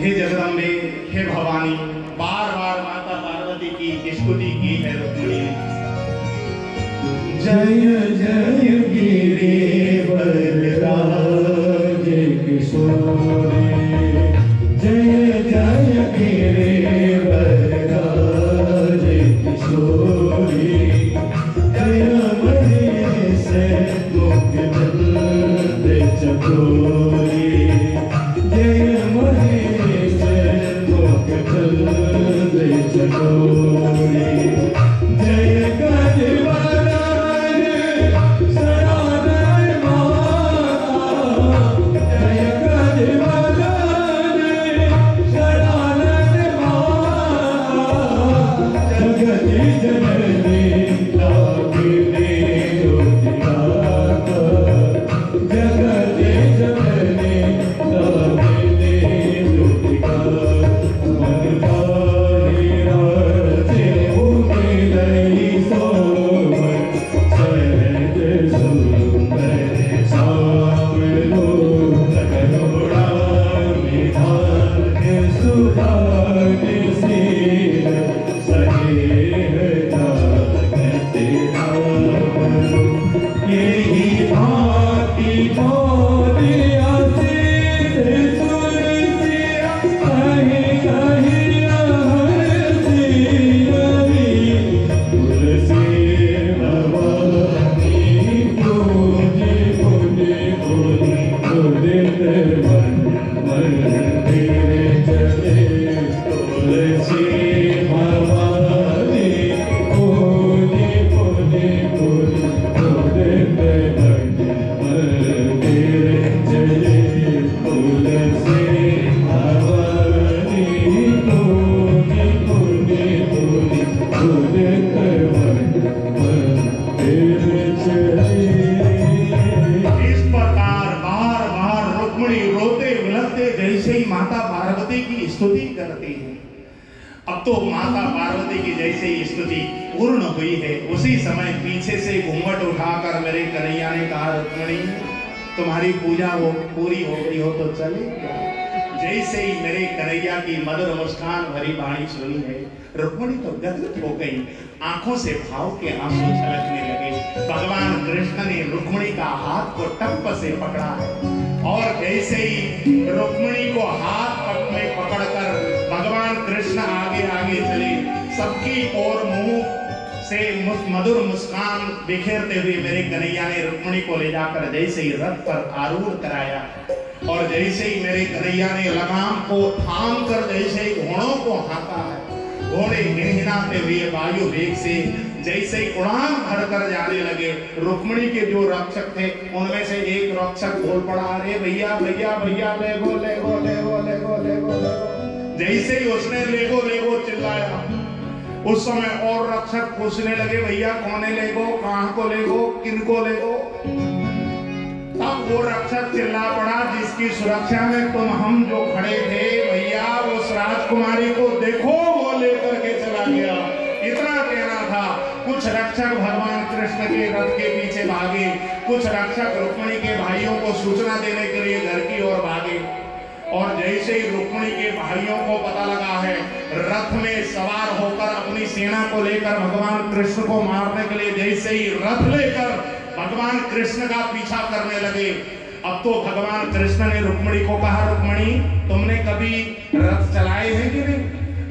हे जगदम्बे, हे भवानी। बार बार माता पार्वती की स्तुति की है रुक्मिणी ने। जय जय गिरे बलराज किशोरी, जय जय गिरे बलराज किशोरी, जय महेश मुख जल्द चकोरी, जय महेश मुख जल्द चकोरी, जय गजवाला तुम्हारी पूजा वो पूरी हो गई हो तो चले। जैसे ही मेरे कन्हैया की मधुर मुस्कान भरी वाणी सुनी है, रुक्मिणी तो गदगद हो गई, आंखों से भाव के आंसू छलकने लगे। भगवान कृष्ण ने रुक्मिणी का हाथ को टप्प से पकड़ा है और जैसे ही रुक्मिणी को हाथ में पकड़कर भगवान कृष्ण आगे आगे चले, सबकी ओर मुंह से मधुर मुस्कान बिखेरते हुए मेरे कन्हैया ने रुक्मिणी को ले जाकर जैसे ही रथ पर आरूढ़ कराया और जैसे ही मेरे कन्हैया ने लगाम को थाम कर जैसे ही घोड़ों को हाँका है, घोड़े हिनहिनाते हुए वायु वेग से जैसे ही उड़ान भरकर जाने लगे, रुक्मिणी के जो रक्षक थे उनमें से एक रक्षक बोल पड़ा, अरे भैया भैया भैया ले गो ले गो ले गो ले गो ले गो ले गो। जैसे ही उसने ले गो चिल्लाया, उस समय और रक्षक पूछने लगे, भैया कौन ले गो, कहां को ले गो, किन को ले गो। तब वो रक्षक चिल्ला पड़ा, जिसकी सुरक्षा में तुम हम जो खड़े थे भैया, उस राजकुमारी को देखो, वो लेकर के चला गया। इतना कहना था। कुछ रक्षक भगवान कृष्ण के रथ के पीछे भागे, कुछ रक्षक रुक्मिणी के भाइयों को सूचना देने के लिए घर की ओर भागे। और जैसे ही रुक्मिणी के भाइयों को पता लगा है, रथ में सवार होकर अपनी सेना को लेकर भगवान कृष्ण को मारने के लिए जैसे ही रथ लेकर भगवान कृष्ण का पीछा करने लगे, अब तो भगवान कृष्ण ने रुक्मिणी को कहा, रुक्मिणी तुमने कभी रथ चलाए हैं कि नहीं?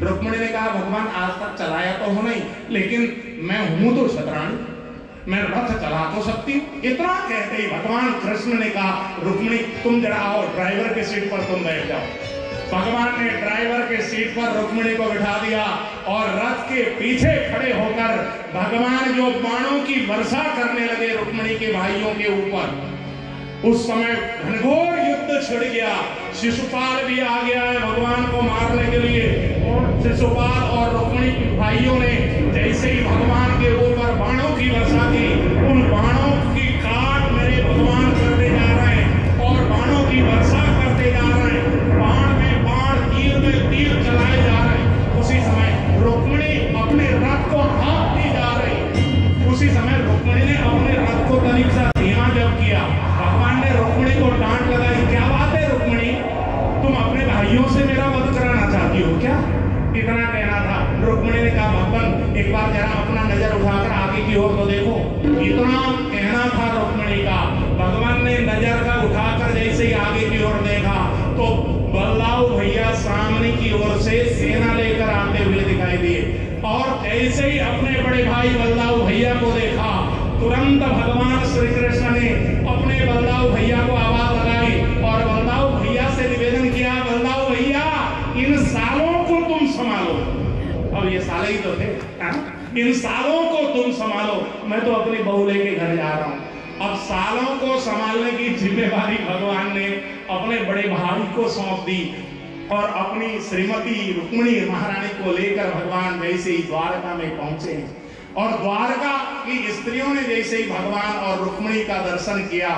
रुक्मिणी ने कहा, भगवान आज तक चलाया तो हो नहीं, लेकिन मैं हूं तो शतरानी, मैं रथ चला तो सकती हूं। इतना कहते ही भगवान कृष्ण ने कहा, रुक्मिणी तुम जरा आओ, ड्राइवर के सीट पर तुम बैठ जाओ। भगवान ने ड्राइवर के सीट पर रुक्मिणी को बिठा दिया और रथ के पीछे खड़े होकर भगवान जो बाणों की वर्षा करने लगे रुक्मिणी के भाइयों के ऊपर। उस समय घनघोर युद्ध छिड़ गया। शिशुपाल भी आ गया है भगवान को मारने के लिए, और शिशुपाल और रुक्मिणी भाइयों ने जैसे ही भगवान के ऊपर बाणों की वर्षा की, उन बाणों की काट मेरे भगवान करते जा रहे हैं और बाणों की वर्षा करते जा रहे हैं। बाण में बाण, तीर में तीर चलाए जा रहे हैं। उसी समय रुक्मिणी अपने रथ को हाँकती जा रही। उसी समय रुक्मिणी ने अपने रथ को तनिक सा धीमा जब किया, भगवान ने रुक्मिणी को डांट लगाई। क्या बात है रुक्मिणी, तुम अपने भाइयों से मेरा वध कराना चाहती हो क्या? इतना कहना था। रुक्मिणी ने कहा भगवान एक बार जरा अपना नजर उठाकर आगे की ओर तो देखो। इतना कहना था रुक्मिणी का। भगवान ने नजर का उठाकर जैसे ही आगे की ओर देखा तो बल्लाव भैया सामने की ओर से सेना लेकर आते हुए दिखाई दिए, और ऐसे ही अपने बड़े भाई बल्लाव भैया को देखा। तुरंत भगवान श्री कृष्ण ने अपने बल्लाव भैया को आवाज लगाई और बल्लाव भैया से निवेदन किया, बल्लाव भैया इन सालों को तुम संभालो। अब ये साले ही तो थे, इन सालों को तुम संभालो, मैं तो अपनी बहू लेके घर जा रहा हूँ। अब सालों को संभालने की जिम्मेवारी भगवान ने अपने बड़े भाई को सौंप दी, और अपनी श्रीमती रुक्मिणी महारानी को लेकर भगवान जैसे ही द्वारका में पहुंचे, और द्वारका की स्त्रियों ने जैसे ही भगवान और रुक्मिणी का दर्शन किया,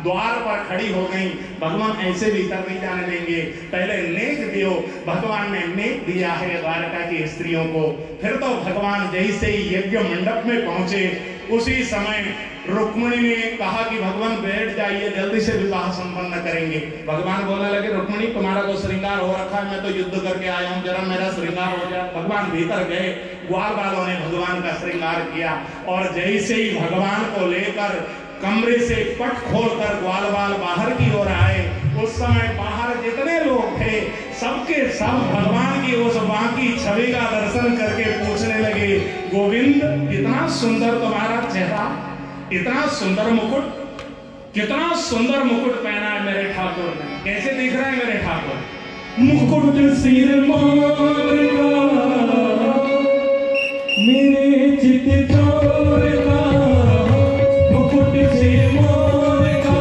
द्वार पर खड़ी हो गई। भगवान ऐसे भीतर नहीं जाने देंगे, पहले नेक दियो। भगवान ने नेक दिया है द्वारका की स्त्रियों को। फिर तो भगवान जैसे ही यज्ञ मंडप में पहुंचे, उसी समय रुक्मिणी ने कहा कि भगवान बैठ जाइए, जल्दी से विवाह संपन्न करेंगे। भगवान बोलने लगे रुक्मिणी तुम्हारा तो श्रृंगार हो रखा है, मैं तो युद्ध करके आया हूँ, जरा मेरा श्रृंगार हो जाए। भगवान भीतर गए, ग्वाल बालों ने भगवान का श्रृंगार किया, और जैसे ही भगवान को लेकर कमरे से पट खोलकर ग्वाल बाल बाहर की ओर आए, उस समय बाहर जितने लोग थे सबके सब भगवान की उस बाकी छवि का दर्शन करके पूछने लगे, गोविंद इतना सुंदर तुम्हारा चेहरा, इतना सुंदर मुकुट, कितना सुंदर मुकुट पहना है मेरे ठाकुर ने, कैसे दिख रहा है मेरे ठाकुर? मुकुट सिर मोरगा मेरे चित चोर का, मुकुट सिर मोरगा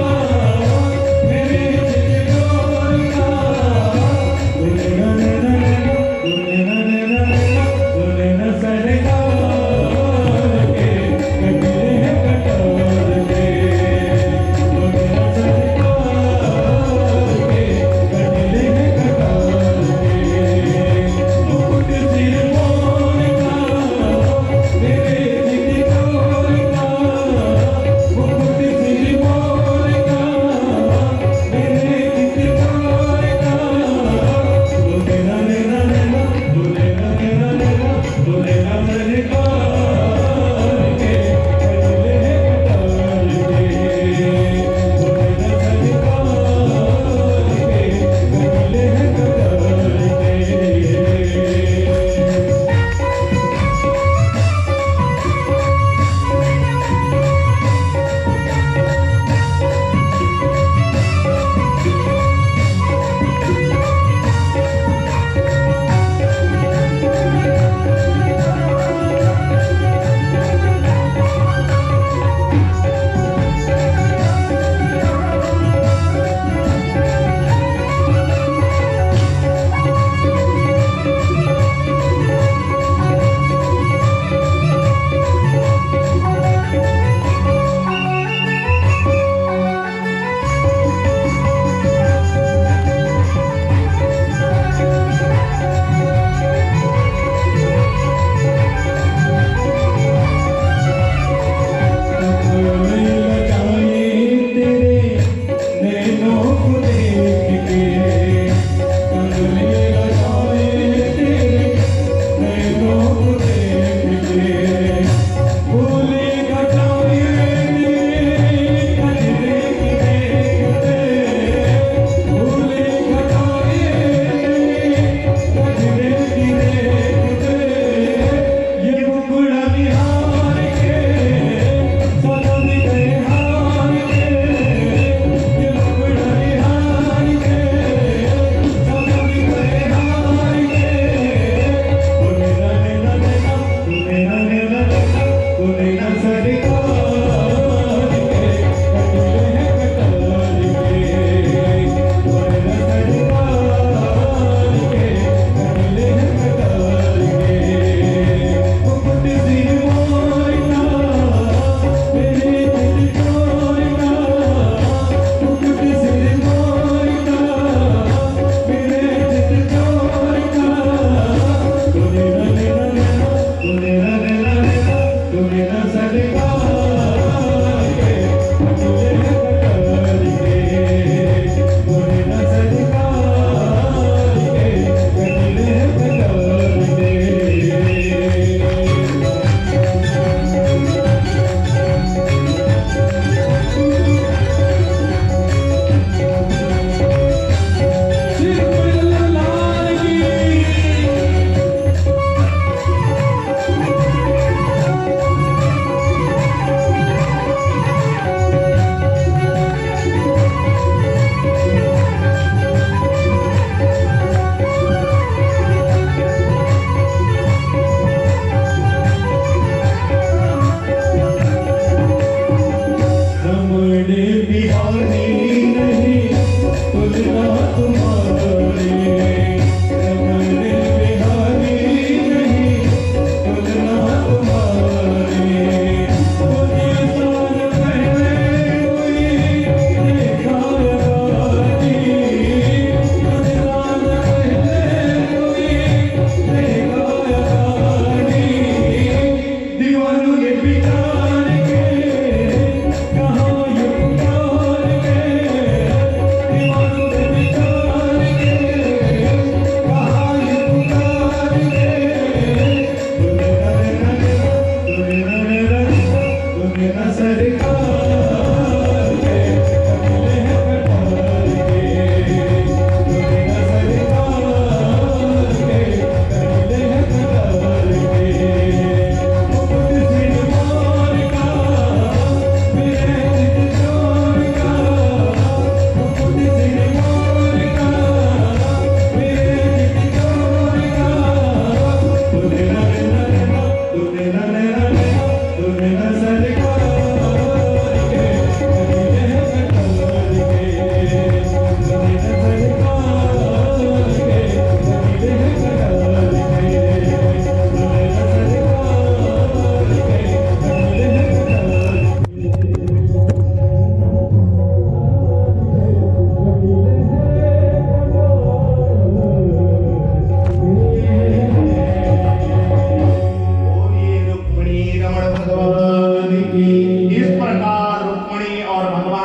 मेरे चित चोर का, दुल्हन सरकार के कटोरे कटोर के, दुल्हन सरकार के कटोरे कटोर के, मुकुट सिर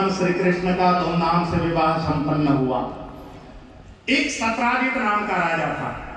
भगवान श्री कृष्ण का धूमधाम से विवाह संपन्न हुआ। एक सत्राजित नाम का राजा था।